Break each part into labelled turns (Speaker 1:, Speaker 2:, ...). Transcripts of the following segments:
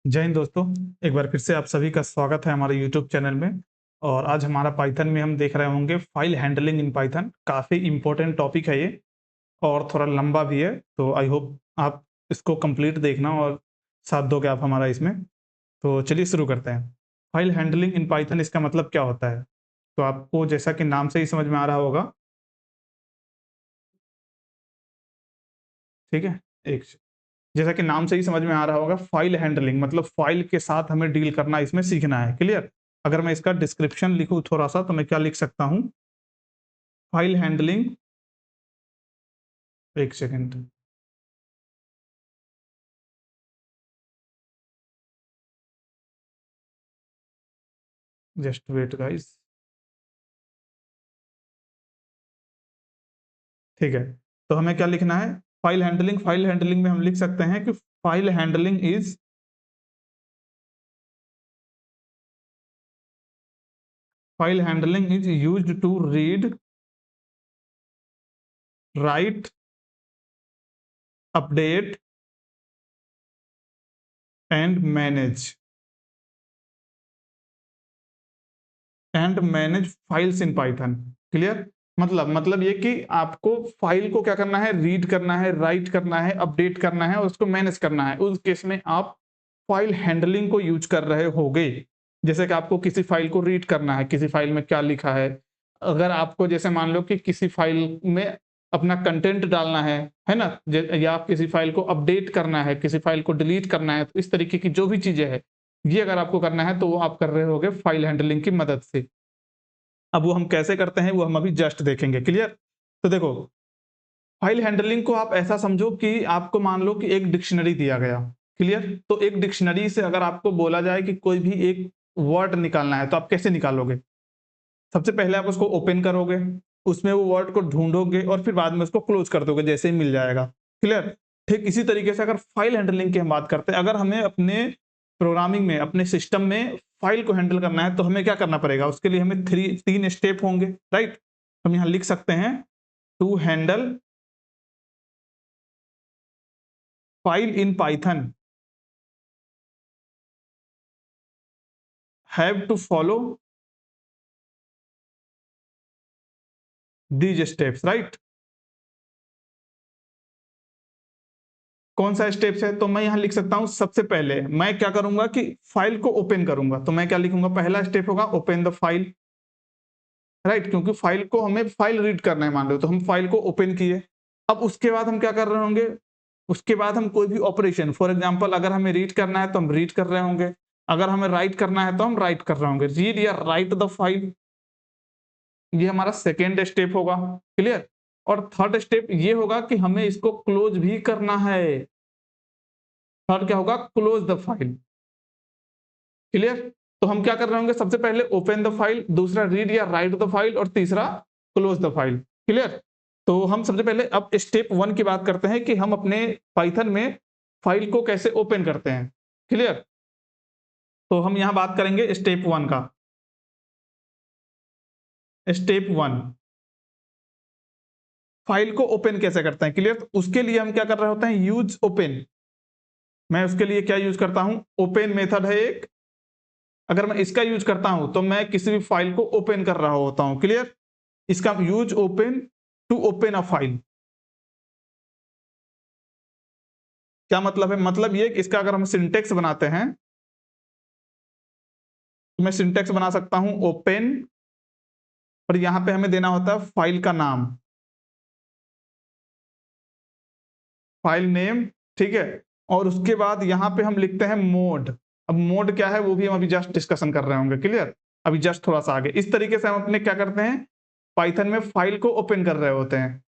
Speaker 1: जय हिंद दोस्तों, एक बार फिर से आप सभी का स्वागत है हमारे यूट्यूब चैनल में। और आज हमारा पाइथन में हम देख रहे होंगे फाइल हैंडलिंग इन पाइथन। काफ़ी इम्पोर्टेंट टॉपिक है ये और थोड़ा लंबा भी है, तो आई होप आप इसको कंप्लीट देखना और साथ दोगे आप हमारा इसमें। तो चलिए शुरू करते हैं। फाइल हैंडलिंग इन पाइथन, इसका मतलब क्या होता है? तो आपको जैसा कि नाम से ही समझ में आ रहा होगा, ठीक है? एक जैसा कि नाम से ही समझ में आ रहा होगा, फाइल हैंडलिंग मतलब फाइल के साथ हमें डील करना इसमें सीखना है। क्लियर? अगर मैं इसका डिस्क्रिप्शन लिखूं थोड़ा सा, तो मैं क्या लिख सकता हूं? फाइल हैंडलिंग, एक सेकंड, जस्ट वेट गाइस। ठीक है, तो हमें क्या लिखना है? फाइल हैंडलिंग में हम लिख सकते हैं कि file handling is used to read, write, update and manage files in Python. Clear? मतलब ये कि आपको फाइल को क्या करना है? रीड करना है, राइट करना है, अपडेट करना है और उसको मैनेज करना है। उस केस में आप फाइल हैंडलिंग को यूज कर रहे होगे। जैसे कि आपको किसी फाइल को रीड करना है, किसी फाइल में क्या लिखा है। अगर आपको जैसे मान लो कि किसी फाइल में अपना कंटेंट डालना है ना? या आप किसी फाइल को अपडेट करना है, किसी फाइल को डिलीट करना है, तो इस तरीके की जो भी चीजें हैं, ये अगर आपको करना है तो वो आप कर रहे होगे फाइल हैंडलिंग की मदद से। अब वो हम कैसे करते हैं वो हम अभी जस्ट देखेंगे। क्लियर? तो देखो, फाइल हैंडलिंग को आप ऐसा समझो कि आपको मान लो कि एक डिक्शनरी दिया गया। क्लियर? तो एक डिक्शनरी से अगर आपको बोला जाए कि कोई भी एक वर्ड निकालना है, तो आप कैसे निकालोगे? सबसे पहले आप उसको ओपन करोगे, उसमें वो वर्ड को ढूंढोगे और फिर बाद में उसको क्लोज कर दोगे जैसे ही मिल जाएगा। क्लियर? ठीक इसी तरीके से अगर फाइल हैंडलिंग की हम बात करते हैं, अगर हमें अपने प्रोग्रामिंग में, अपने सिस्टम में फाइल को हैंडल करना है, तो हमें क्या करना पड़ेगा? उसके लिए हमें तीन स्टेप होंगे, राइट? हम यहां लिख सकते हैं, to handle file in Python have to follow these steps, right? कौन सा स्टेप्स है? तो मैं यहां लिख सकता हूं, सबसे पहले मैं क्या करूंगा कि फाइल को ओपन करूंगा। तो मैं क्या लिखूंगा? पहला स्टेप होगा ओपन द फाइल, राइट? क्योंकि फाइल को हमें फाइल रीड करना है, मान लो, तो हम फाइल को ओपन किए। अब उसके बाद हम क्या कर रहे होंगे? उसके बाद हम कोई भी ऑपरेशन, फॉर एग्जांपल अगर हमें रीड करना है तो हम रीड कर रहे होंगे, अगर हमें राइट करना है तो हम राइट कर रहे होंगे। रीड या राइट द फाइल, ये हमारा सेकेंड स्टेप होगा। क्लियर? और थर्ड स्टेप ये होगा कि हमें इसको क्लोज भी करना है। थर्ड क्या होगा? Close the file. क्लियर? तो हम क्या कर रहे होंगे? सबसे पहले ओपन द फाइल, दूसरा रीड या राइट द फाइल और तीसरा क्लोज द फाइल। क्लियर? तो हम सबसे पहले अब स्टेप वन की बात करते हैं कि हम अपने पाइथन में फाइल को कैसे ओपन करते हैं। क्लियर? तो हम यहां बात करेंगे स्टेप वन का। स्टेप वन, फाइल को ओपन कैसे करते हैं? क्लियर? तो उसके लिए हम क्या कर रहे होते हैं? Use open. मैं उसके लिए क्या यूज करता हूं? ओपन मेथड है एक। अगर मैं इसका यूज करता हूं तो मैं किसी भी फाइल को ओपन कर रहा होता हूं। क्लियर? इसका use open to open a file. क्या मतलब है? मतलब ये कि इसका अगर हम सिंटेक्स बनाते हैं, तो मैं सिंटेक्स बना सकता हूं ओपन, और यहां पे हमें देना होता है फाइल का नाम, फाइल नेम। ठीक है? और उसके बाद यहां पे हम लिखते हैं मोड। अब मोड क्या है वो भी हम अभी जस्ट डिस्कशन कर रहे होंगे। क्लियर? अभी जस्ट थोड़ा सा आगे इस तरीके से हम अपने क्या करते हैं? पाइथन में फाइल को ओपन कर रहे होते हैं।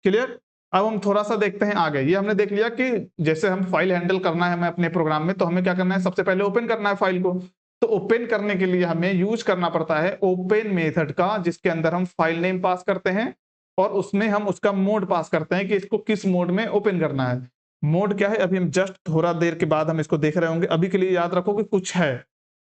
Speaker 1: क्लियर? अब हम थोड़ा सा देखते हैं आगे। ये हमने देख लिया कि जैसे हम फाइल हैंडल करना है हमें अपने प्रोग्राम में, तो हमें क्या करना है? सबसे पहले ओपन करना है फाइल को। तो ओपन करने के लिए हमें यूज करना पड़ता है ओपन मेथड का, जिसके अंदर हम फाइल नेम पास करते हैं और उसमें हम उसका मोड पास करते हैं कि इसको किस मोड में ओपन करना है। मोड क्या है अभी हम जस्ट थोड़ा देर के बाद हम इसको देख रहे होंगे, अभी के लिए याद रखो कि कुछ है।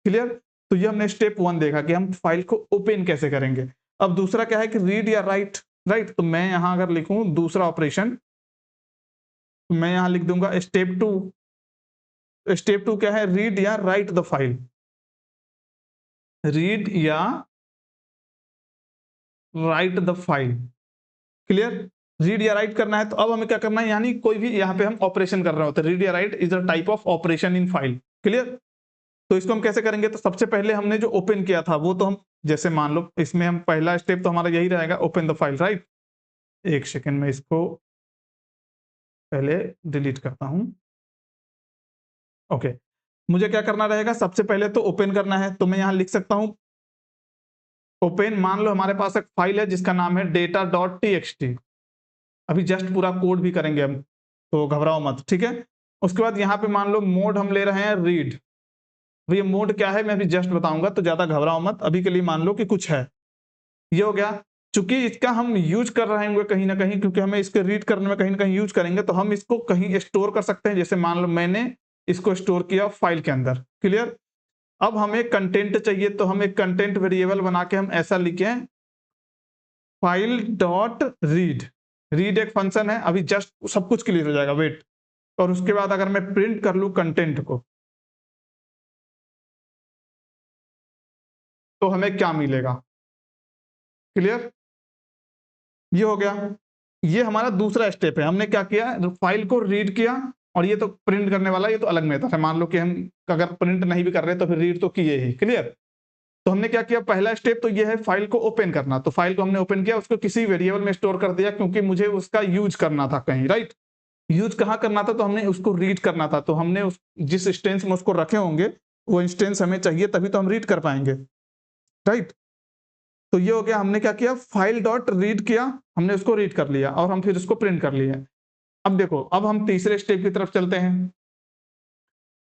Speaker 1: क्लियर? तो ये हमने स्टेप वन देखा कि हम फाइल को ओपन कैसे करेंगे। अब दूसरा क्या है कि रीड या राइट। राइट? तो मैं यहां अगर लिखूं दूसरा ऑपरेशन, तो मैं यहां लिख दूंगा स्टेप टू। स्टेप 2 क्या है, रीड या राइट द फाइल, रीड या right the file. Clear, read या राइट करना है। तो अब हमें क्या करना है, यानी कोई भी यहाँ पे हम ऑपरेशन कर रहे होते हैं, रीड या right is a type of operation in file. Clear, तो इसको हम कैसे करेंगे, तो सबसे पहले हमने जो ओपन किया था वो तो हम, जैसे मान लो इसमें हम पहला स्टेप तो हमारा यही रहेगा, ओपन द फाइल, राइट। एक सेकेंड में इसको पहले डिलीट करता हूं। ओके, मुझे क्या करना रहेगा, सबसे पहले तो ओपन करना है, तो मैं यहां लिख सकता हूं ओपन। मान लो हमारे पास एक फाइल है जिसका नाम है data.txt, अभी जस्ट पूरा कोड भी करेंगे हम, तो घबराओ मत, ठीक है। उसके बाद यहाँ पे मान लो मोड हम ले रहे हैं रीड, ये मोड क्या है मैं अभी जस्ट बताऊंगा, तो ज्यादा घबराओ मत, अभी के लिए मान लो कि कुछ है। ये हो गया, चूंकि इसका हम यूज कर रहे होंगे कहीं ना कहीं, क्योंकि हमें इसके रीड करने में कहीं ना कहीं यूज करेंगे, तो हम इसको कहीं स्टोर कर सकते हैं। जैसे मान लो मैंने इसको स्टोर किया फाइल के अंदर। क्लियर, अब हमें कंटेंट चाहिए, तो हम एक कंटेंट वेरिएबल बना के हम ऐसा लिखे फाइल डॉट रीड, रीड एक फंक्शन है, अभी जस्ट सब कुछ क्लियर हो जाएगा, वेट। और उसके बाद अगर मैं प्रिंट कर लूं कंटेंट को, तो हमें क्या मिलेगा। क्लियर, ये हो गया, ये हमारा दूसरा स्टेप है। हमने क्या किया, फाइल को रीड किया, और ये तो प्रिंट करने वाला, ये तो अलग मेथड है। मान लो कि हम अगर प्रिंट नहीं भी कर रहे तो फिर रीड तो किए ही। क्लियर, तो हमने क्या किया, पहला स्टेप तो ये है फाइल को ओपन करना, तो फाइल को हमने ओपन किया, उसको किसी वेरिएबल में स्टोर कर दिया, क्योंकि मुझे उसका यूज करना था कहीं, राइट। यूज कहाँ करना था, तो हमने उसको रीड करना था, तो हमने उस जिस इंस्टेंस में उसको रखे होंगे वो इंस्टेंस हमें चाहिए, तभी तो हम रीड कर पाएंगे, राइट। तो ये हो गया, हमने क्या किया, फाइल डॉट रीड किया, हमने उसको रीड कर लिया, और हम फिर उसको प्रिंट कर लिया। अब देखो, अब हम तीसरे स्टेप की तरफ चलते हैं।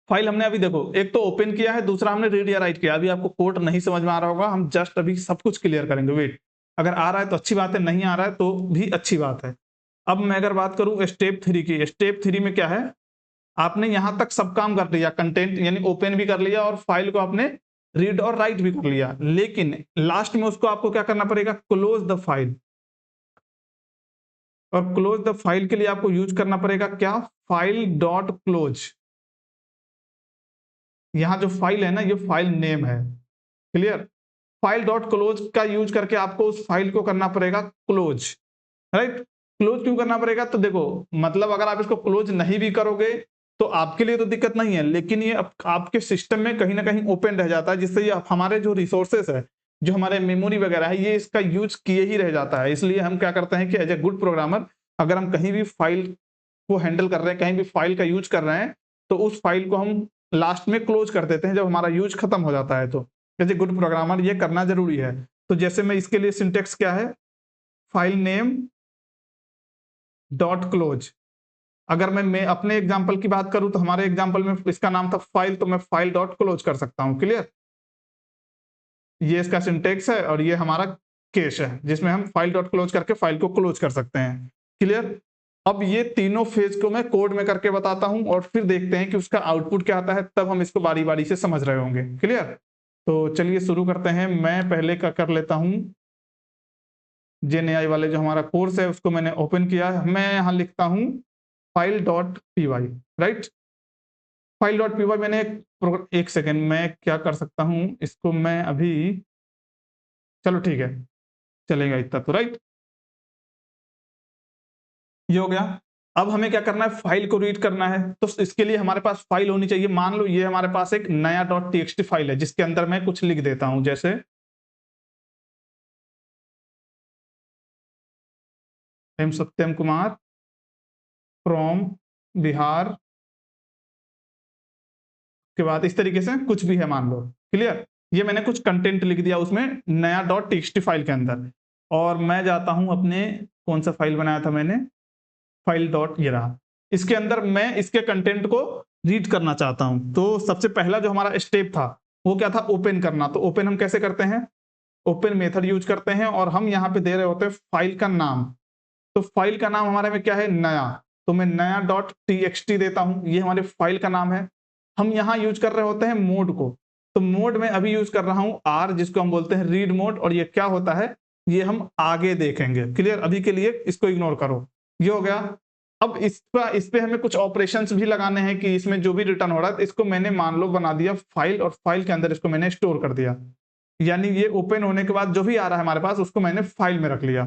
Speaker 1: फाइल हमने अभी देखो एक तो ओपन किया है, दूसरा हमने रीड या राइट किया। अभी आपको कोड नहीं समझ में आ रहा होगा, हम जस्ट अभी सब कुछ क्लियर करेंगे, वेट। अगर आ रहा है तो अच्छी बात है, नहीं आ रहा है तो भी अच्छी बात है। अब मैं अगर बात करूं स्टेप 3 की, स्टेप 3 में क्या है, आपने यहां तक सब काम कर लिया, कंटेंट यानी ओपन भी कर लिया, और फाइल को आपने रीड और राइट भी कर लिया, लेकिन लास्ट में उसको आपको क्या करना पड़ेगा, क्लोज द फाइल। और क्लोज द फाइल के लिए आपको यूज करना पड़ेगा क्या, फाइल डॉट क्लोज। यहां जो फाइल है ना, ये फाइल नेम है। क्लियर, फाइल डॉट क्लोज का यूज करके आपको उस फाइल को करना पड़ेगा क्लोज, राइट। क्लोज क्यों करना पड़ेगा, तो देखो मतलब अगर आप इसको क्लोज नहीं भी करोगे तो आपके लिए तो दिक्कत नहीं है, लेकिन ये आपके सिस्टम में कहीं ना कहीं ओपन रह जाता है, जिससे ये हमारे जो रिसोर्सेस है, जो हमारे मेमोरी वगैरह है, ये इसका यूज किए ही रह जाता है। इसलिए हम क्या करते हैं कि एज ए गुड प्रोग्रामर, अगर हम कहीं भी फाइल को हैंडल कर रहे हैं, कहीं भी फाइल का यूज कर रहे हैं, तो उस फाइल को हम लास्ट में क्लोज कर देते हैं जब हमारा यूज खत्म हो जाता है। तो एज ए गुड प्रोग्रामर ये करना जरूरी है। तो जैसे मैं इसके लिए सिंटेक्स क्या है, फाइल नेम डॉट क्लोज। अगर मैं अपने एग्जांपल की बात करूं, तो हमारे एग्जांपल में इसका नाम था फाइल, तो मैं फाइल डॉट क्लोज कर सकता हूं। क्लियर, ये इसका सिंटेक्स है, और ये हमारा केस है जिसमें हम फाइल डॉट क्लोज करके फाइल को क्लोज कर सकते हैं। क्लियर, अब ये तीनों फेज को मैं कोड में करके बताता हूं, और फिर देखते हैं कि उसका आउटपुट क्या आता है, तब हम इसको बारी बारी से समझ रहे होंगे। क्लियर, तो चलिए शुरू करते हैं। मैं पहले का कर लेता हूं, जेएनएआई वाले जो हमारा कोर्स है उसको मैंने ओपन किया है। मैं यहां लिखता हूं file dot P Y, right. File dot P Y मैंने एक सेकेंड में क्या कर सकता हूं, इसको मैं अभी, चलो ठीक है, चलेगा इतना तो, राइट। ये हो गया। अब हमें क्या करना है, फाइल को रीड करना है, तो इसके लिए हमारे पास फाइल होनी चाहिए। मान लो ये हमारे पास एक नया डॉट टीएक्सटी फाइल है, जिसके अंदर मैं कुछ लिख देता हूं, जैसे एम सत्यम कुमार फ्रॉम बिहार, के बाद इस तरीके से कुछ भी है मान लो। क्लियर, ये मैंने कुछ कंटेंट लिख दिया उसमें नया डॉट टीएक्सटी फाइल के अंदर, और मैं जाता हूं अपने, कौन सा फाइल बनाया था मैंने, फाइल डॉट, ये रहा। इसके अंदर मैं इसके कंटेंट को रीड करना चाहता हूं। तो सबसे पहला जो हमारा स्टेप था वो क्या था, ओपन करना। तो ओपन हम कैसे करते हैं, ओपन मेथड यूज करते हैं, और हम यहाँ पे दे रहे होते हैं फाइल का नाम। तो फाइल का नाम हमारे में क्या है, नया। तो मैं नया डॉट टीएक्सटी देता हूं, ये हमारे फाइल का नाम है। हम यहाँ यूज कर रहे होते हैं मोड को, तो मोड में अभी यूज कर रहा हूं आर, जिसको हम बोलते हैं रीड मोड, और ये क्या होता है ये हम आगे देखेंगे। क्लियर, अभी के लिए इसको इग्नोर करो। ये हो गया। अब इस पे हमें कुछ ऑपरेशंस भी लगाने हैं कि इसमें जो भी रिटर्न हो रहा है इसको मैंने मान लो बना दिया फाइल, और फाइल के अंदर इसको मैंने स्टोर कर दिया। यानी ये ओपन होने के बाद जो भी आ रहा है हमारे पास उसको मैंने फाइल में रख लिया।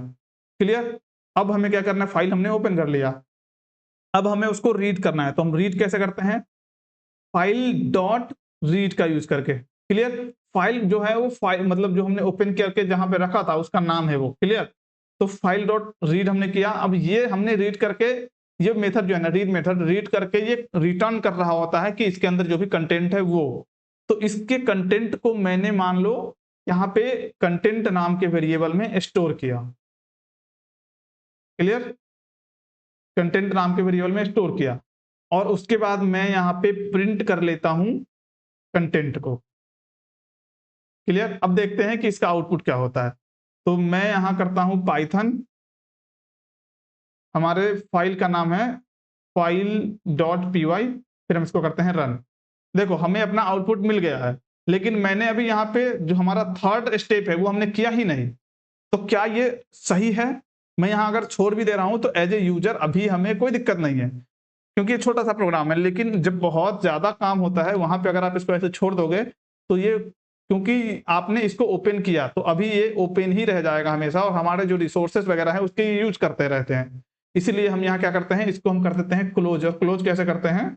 Speaker 1: क्लियर? अब हमें क्या करना है, फाइल हमने ओपन कर लिया, अब हमें उसको रीड करना है। तो हम रीड कैसे करते हैं, फाइल डॉट रीड का यूज करके। क्लियर? फाइल जो है वो फाइल मतलब जो हमने ओपन करके जहां पे रखा था उसका नाम है वो। क्लियर? तो फाइल डॉट रीड हमने किया। अब ये हमने रीड करके, ये मेथड जो है ना रीड मेथड, रीड करके ये रिटर्न कर रहा होता है कि इसके अंदर जो भी कंटेंट है वो। तो इसके कंटेंट को मैंने मान लो यहाँ पे कंटेंट नाम के वेरिएबल में स्टोर किया। क्लियर? कंटेंट नाम के वेरिएबल में स्टोर किया, और उसके बाद मैं यहाँ पे प्रिंट कर लेता हूं कंटेंट को। क्लियर? अब देखते हैं कि इसका आउटपुट क्या होता है। तो मैं यहां करता हूं पाइथन, हमारे फाइल का नाम है फाइल डॉट पी वाई, फिर हम इसको करते हैं रन। देखो हमें अपना आउटपुट मिल गया है, लेकिन मैंने अभी यहाँ पे जो हमारा थर्ड स्टेप है वो हमने किया ही नहीं। तो क्या ये सही है? मैं यहाँ अगर छोड़ भी दे रहा हूं तो एज ए यूजर अभी हमें कोई दिक्कत नहीं है, क्योंकि ये छोटा सा प्रोग्राम है। लेकिन जब बहुत ज्यादा काम होता है वहां पे अगर आप इसको ऐसे छोड़ दोगे तो ये, क्योंकि आपने इसको ओपन किया तो अभी ये ओपन ही रह जाएगा हमेशा, और हमारे जो रिसोर्सेज वगैरह है उसके यूज करते रहते हैं। इसीलिए हम यहाँ क्या करते हैं, इसको हम कर देते हैं क्लोज। और क्लोज कैसे करते हैं,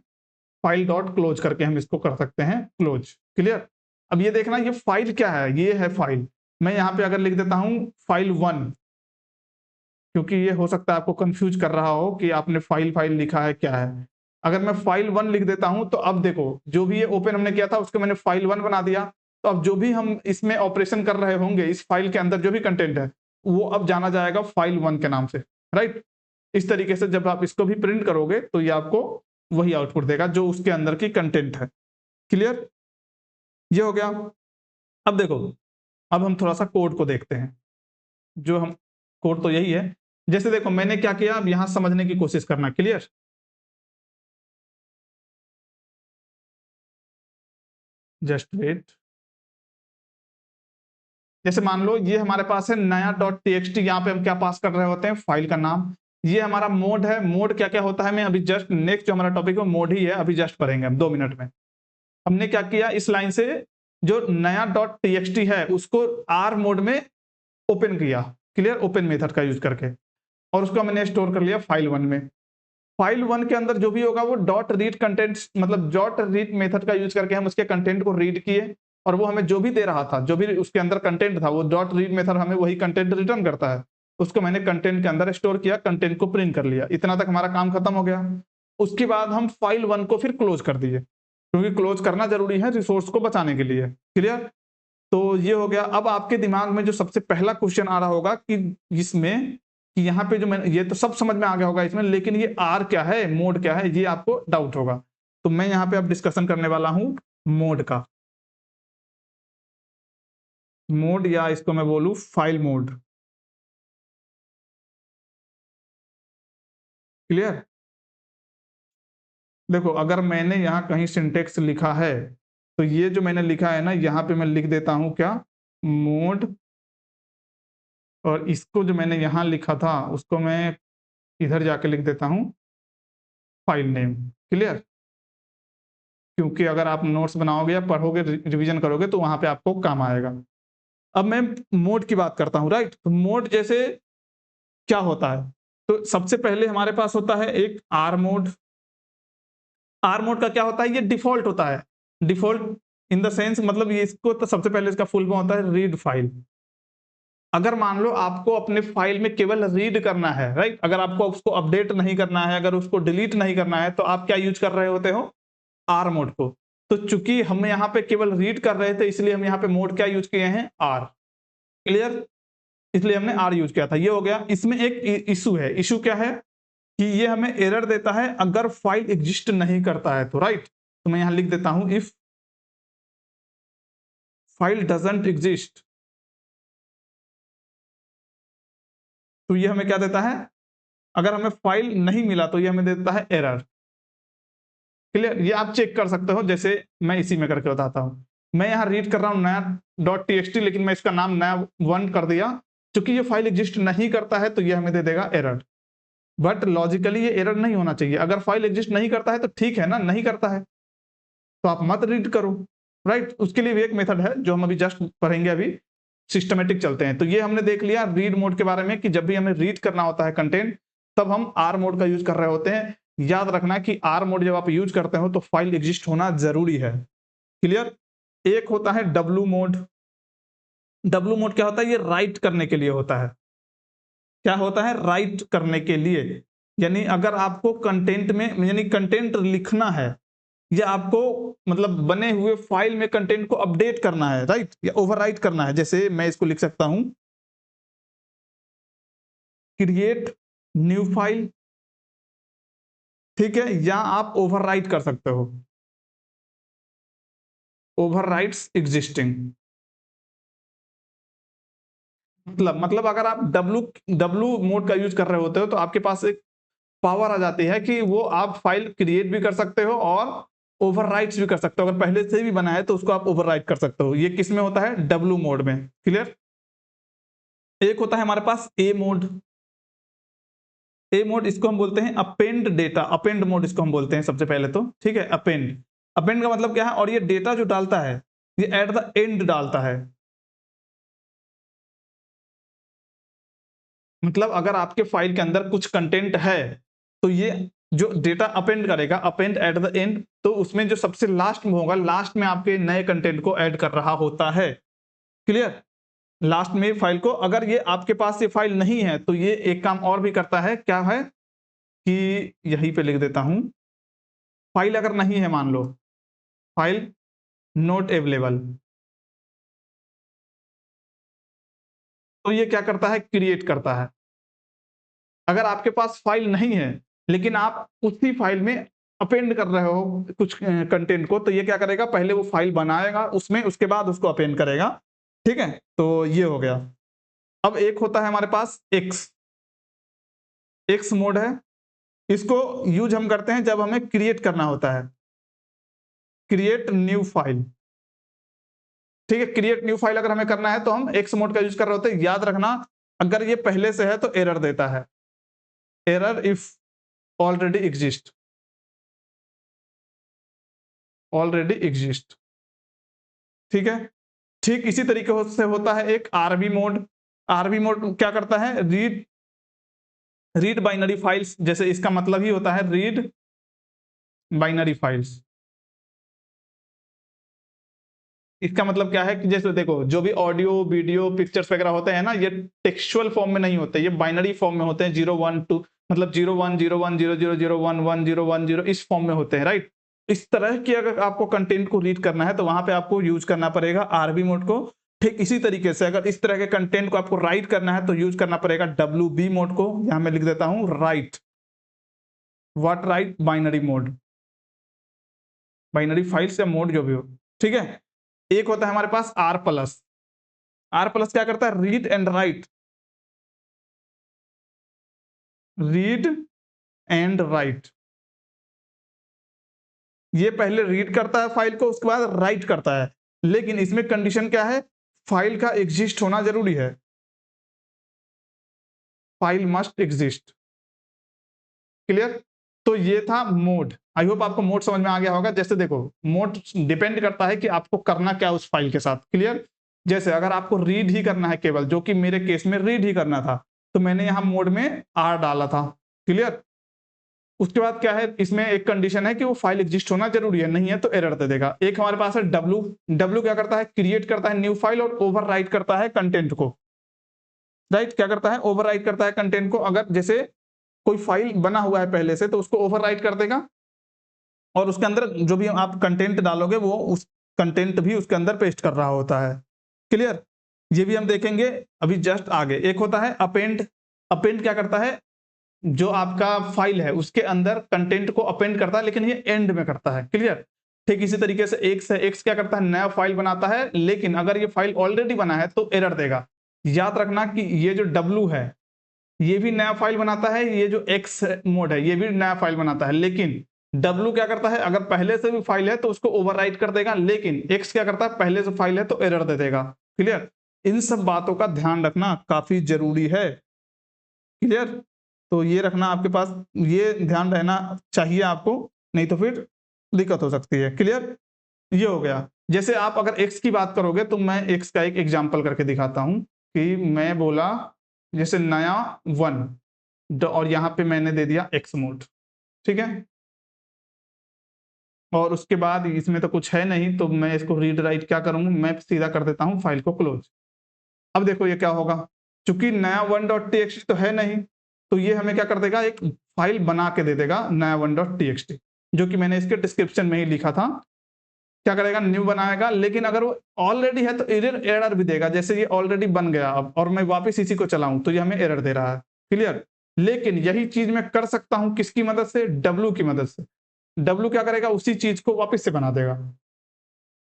Speaker 1: फाइल डॉट क्लोज करके हम इसको कर सकते हैं क्लोज। क्लियर? अब ये देखना ये फाइल क्या है, ये है फाइल। मैं यहाँ पे अगर लिख देता हूं फाइल 1, क्योंकि ये हो सकता है आपको कंफ्यूज कर रहा हो कि आपने फाइल फाइल लिखा है क्या है। अगर मैं फाइल 1 लिख देता हूं तो अब देखो जो भी ये ओपन हमने किया था उसको मैंने फाइल 1 बना दिया। तो अब जो भी हम इसमें ऑपरेशन कर रहे होंगे इस फाइल के अंदर जो भी कंटेंट है वो अब जाना जाएगा फाइल 1 के नाम से। राइट? इस तरीके से जब आप इसको भी प्रिंट करोगे तो ये आपको वही आउटपुट देगा जो उसके अंदर की कंटेंट है। क्लियर? ये हो गया। अब देखो, अब हम थोड़ा सा कोड को देखते हैं। जो हम कोड तो यही है, जैसे देखो मैंने क्या किया, अब यहां समझने की कोशिश करना। क्लियर? Just wait. जैसे मान लो ये हमारे पास है नया डॉट टीएक्सटी, यहाँ पे हम क्या पास कर रहे होते हैं, फाइल का नाम। ये हमारा मोड है। मोड क्या क्या होता है मैं अभी जस्ट नेक्स्ट जो हमारा टॉपिक है मोड ही है, अभी जस्ट पढ़ेंगे हम 2 मिनट में। हमने क्या किया, इस लाइन से जो नया डॉट टीएक्सटी है उसको आर मोड में ओपन किया। क्लियर? ओपन मेथड का यूज करके, और उसको मैंने स्टोर कर लिया फाइल 1 में। फाइल 1 के अंदर जो भी होगा वो डॉट रीड कंटेंट, मतलब डॉट रीड मेथड का यूज करके हम उसके कंटेंट को रीड किए, और वो हमें जो भी दे रहा था, जो भी उसके अंदर कंटेंट था, वो डॉट रीड मेथड हमें वही कंटेंट रिटर्न करता है। उसको मैंने कंटेंट के अंदर स्टोर किया, कंटेंट को प्रिंट कर लिया। इतना तक हमारा काम खत्म हो गया। उसके बाद हम फाइल 1 को फिर क्लोज कर दिए, क्योंकि क्लोज करना जरूरी है रिसोर्स को बचाने के लिए। क्लियर? तो ये हो गया। अब आपके दिमाग में जो सबसे पहला क्वेश्चन आ रहा होगा कि इसमें, कि यहाँ पे जो मैं, ये तो सब समझ में आ गया होगा इसमें, लेकिन ये आर क्या है, मोड क्या है, ये आपको डाउट होगा। तो मैं यहाँ पे अब डिस्कशन करने वाला हूं मोड का। मोड, या इसको मैं बोलूं फाइल मोड। क्लियर? देखो अगर मैंने यहाँ कहीं सिंटेक्स लिखा है तो ये जो मैंने लिखा है ना, यहाँ पे मैं लिख देता हूं क्या, मोड, और इसको जो मैंने यहाँ लिखा था उसको मैं इधर जाके लिख देता हूं फाइल नेम। क्लियर? क्योंकि अगर आप नोट्स बनाओगे या पढ़ोगे, रिवीजन करोगे तो वहां पे आपको काम आएगा। अब मैं मोड की बात करता हूं। राइट? तो मोड जैसे क्या होता है, तो सबसे पहले हमारे पास होता है एक आर मोड। आर मोड का क्या होता है, ये डिफॉल्ट होता है। डिफॉल्ट इन द सेंस, मतलब ये इसको तो सबसे पहले इसका फुल फॉर्म होता है रीड फाइल। अगर मान लो आपको अपने फाइल में केवल रीड करना है, राइट, अगर आपको उसको अपडेट नहीं करना है, अगर उसको डिलीट नहीं करना है, तो आप क्या यूज कर रहे होते हो, आर मोड को। तो चूंकि हम यहाँ पे केवल रीड कर रहे थे इसलिए हम यहाँ पे मोड क्या यूज किए हैं, आर। क्लियर? इसलिए हमने आर यूज किया था। ये हो गया। इसमें एक इशू है। इशू क्या है कि ये हमें एरर देता है अगर फाइल एग्जिस्ट नहीं करता है तो। राइट? तो मैं यहां लिख देता हूं इफ फाइल डजंट एग्जिस्ट, तो ये हमें क्या देता है, अगर हमें फाइल नहीं मिला तो ये हमें देता है एरर। क्लियर? ये आप चेक कर सकते हो, जैसे मैं इसी में करके बताता हूं। मैं यहाँ रीड कर रहा हूँ नया डॉट टीएक्सटी, लेकिन मैं इसका नाम नया 1 कर दिया। क्योंकि ये फाइल एग्जिस्ट नहीं करता है तो ये हमें दे देगा एरर। बट लॉजिकली ये एरर नहीं होना चाहिए। अगर फाइल एग्जिस्ट नहीं करता है तो ठीक है ना, नहीं करता है तो आप मत रीड करो, राइट। उसके लिए भी एक मेथड है जो हम अभी जस्ट पढ़ेंगे। अभी सिस्टमेटिक चलते हैं। तो ये हमने देख लिया रीड मोड के बारे में कि जब भी हमें रीड करना होता है कंटेंट तब हम आर मोड का यूज कर रहे होते हैं। याद रखना कि आर मोड जब आप यूज करते हो तो फाइल एग्जिस्ट होना जरूरी है। क्लियर। एक होता है डब्ल्यू मोड। डब्ल्यू मोड क्या होता है? ये राइट करने के लिए होता है। क्या होता है? राइट करने के लिए। यानी अगर आपको कंटेंट में यानी कंटेंट लिखना है या आपको मतलब बने हुए फाइल में कंटेंट को अपडेट करना है, राइट, या ओवरराइट करना है। जैसे मैं इसको लिख सकता हूं क्रिएट न्यू फाइल, ठीक है, या आप ओवरराइट कर सकते हो ओवरराइट्स एग्जिस्टिंग। मतलब अगर आप डब्लू डब्लू मोड का यूज कर रहे होते हो तो आपके पास एक पावर आ जाती है कि वो आप फाइल क्रिएट भी कर सकते हो और ओवरराइट्स भी कर सकते हो। अगर पहले से भी बना है तो उसको आप ओवरराइट कर सकते हो। ये किस में होता है? डब्लू मोड में। क्लियर। एक होता है हमारे पास ए मोड। ए मोड इसको हम बोलते हैं अपेंड डेटा। अपेंड मोड इसको हम बोलते हैं सबसे पहले तो, ठीक है। अपेंड, अपेंड का मतलब क्या है? और ये डेटा जो डालता है ये एट द एंड डालता है। मतलब अगर आपके फाइल के अंदर कुछ कंटेंट है तो ये जो डेटा अपेंड करेगा, अपेंड एट द एंड, तो उसमें जो सबसे लास्ट में होगा, लास्ट में आपके नए कंटेंट को ऐड कर रहा होता है। क्लियर। लास्ट में फाइल को, अगर ये आपके पास ये फाइल नहीं है तो ये एक काम और भी करता है। क्या है कि यहीं पे लिख देता हूं, फाइल अगर नहीं है, मान लो फाइल नॉट अवेलेबल, तो ये क्या करता है? क्रिएट करता है। अगर आपके पास फाइल नहीं है लेकिन आप उसी फाइल में अपेंड कर रहे हो कुछ कंटेंट को, तो ये क्या करेगा? पहले वो फाइल बनाएगा उसमें, उसके बाद उसको अपेंड करेगा। ठीक है, तो ये हो गया। अब एक होता है हमारे पास एक्स। एक्स मोड है। इसको यूज हम करते हैं जब हमें क्रिएट करना होता है, क्रिएट न्यू फाइल। ठीक है, क्रिएट न्यू फाइल अगर हमें करना है तो हम एक्स मोड का यूज कर रहे होते हैं। याद रखना अगर ये पहले से है तो एरर देता है, error if already exist, already exist. ठीक है। ठीक इसी तरीके से होता है एक आरबी मोड। आरबी मोड क्या करता है? Read, read binary files. जैसे इसका मतलब ही होता है रीड बाइनरी फाइल्स। इसका मतलब क्या है कि जैसे देखो जो भी ऑडियो वीडियो पिक्चर्स वगैरह होते हैं ना, ये टेक्सचुअल फॉर्म में नहीं होते, ये बाइनरी फॉर्म में होते हैं। 0 1 2 मतलब 0 1 0 1 0 0 0 1 1 0 इस फॉर्म में होते हैं, राइट। इस तरह की अगर आपको कंटेंट को रीड करना है तो वहां पे आपको यूज करना पड़ेगा आरबी मोड को। ठीक इसी तरीके से अगर इस तरह के कंटेंट को आपको राइट करना है तो यूज करना पड़ेगा डब्ल्यू बी मोड को। यहां मैं लिख देता हूं right, what right binary mode, binary files या मोड जो भी हो। ठीक है। एक होता है हमारे पास आर प्लस। आर प्लस क्या करता है? Read and right, read and right. ये पहले रीड करता है फाइल को, उसके बाद राइट करता है। लेकिन इसमें कंडीशन क्या है? फाइल का एग्जिस्ट होना जरूरी है, फाइल मस्ट एग्जिस्ट। क्लियर। तो ये था मोड। आई होप आपको मोड समझ में आ गया होगा। जैसे देखो मोड डिपेंड करता है कि आपको करना क्या उस फाइल के साथ। क्लियर। जैसे अगर आपको रीड ही करना है केवल, जो कि मेरे केस में रीड ही करना था, तो मैंने यहां मोड में आर डाला था। क्लियर। उसके बाद क्या है? इसमें एक कंडीशन है कि वो फाइल एग्जिस्ट होना जरूरी है, नहीं है तो एरर दे देगा। एक हमारे पास है डब्ल्यू। डब्ल्यू क्या करता है? क्रिएट करता है न्यू फाइल और ओवरराइट करता है कंटेंट को। राइट, क्या करता है? ओवरराइट करता है कंटेंट को। अगर जैसे कोई फाइल बना हुआ है पहले से तो उसको ओवरराइट कर देगा और उसके अंदर जो भी आप कंटेंट डालोगे वो उस कंटेंट भी उसके अंदर पेस्ट कर रहा होता है। क्लियर। ये भी हम देखेंगे अभी जस्ट आगे। एक होता है अपेंड। अपेंड क्या करता है? जो आपका फाइल है उसके अंदर कंटेंट को अपेंड करता है, लेकिन ये एंड में करता है। क्लियर। ठीक इसी तरीके से एक्स है। एक्स क्या करता है? नया फाइल बनाता है, लेकिन अगर ये फाइल ऑलरेडी बना है तो एरर देगा। याद रखना कि ये जो डब्ल्यू है ये भी नया फाइल बनाता है, ये जो एक्स मोड है ये भी नया फाइल बनाता है, लेकिन डब्ल्यू क्या करता है? अगर पहले से भी फाइल है तो उसको ओवरराइट कर देगा, लेकिन एक्स क्या करता है? पहले से फाइल है तो एरर दे देगा। क्लियर। इन सब बातों का ध्यान रखना काफी जरूरी है। क्लियर। तो ये रखना आपके पास, ये ध्यान रहना चाहिए आपको, नहीं तो फिर दिक्कत हो सकती है। क्लियर? ये हो गया। जैसे आप अगर x की बात करोगे तो मैं x का एक एग्जांपल करके दिखाता हूं कि मैं बोला जैसे नया 1 और यहां पे मैंने दे दिया x मोड, ठीक है, और उसके बाद इसमें तो कुछ है नहीं, तो मैं इसको रीड राइट क्या करूंगा, मैं सीधा कर देता हूं फाइल को क्लोज। अब देखो ये क्या होगा, चूंकि नया 1.txt तो है नहीं, तो ये हमें क्या कर देगा, एक फाइल बना के दे देगा नया 1.txt, जो कि मैंने इसके डिस्क्रिप्शन में ही लिखा था। क्या करेगा, न्यू बनाएगा, लेकिन अगर वो ऑलरेडी है तो एरर भी देगा। जैसे ये ऑलरेडी बन गया अब और मैं वापस इसी को चलाऊं तो ये हमें एरर दे रहा है। क्लियर? लेकिन यही चीज मैं कर सकता हूं किसकी मदद से, डब्ल्यू की मदद से। डब्ल्यू क्या करेगा, उसी चीज को वापस से बना देगा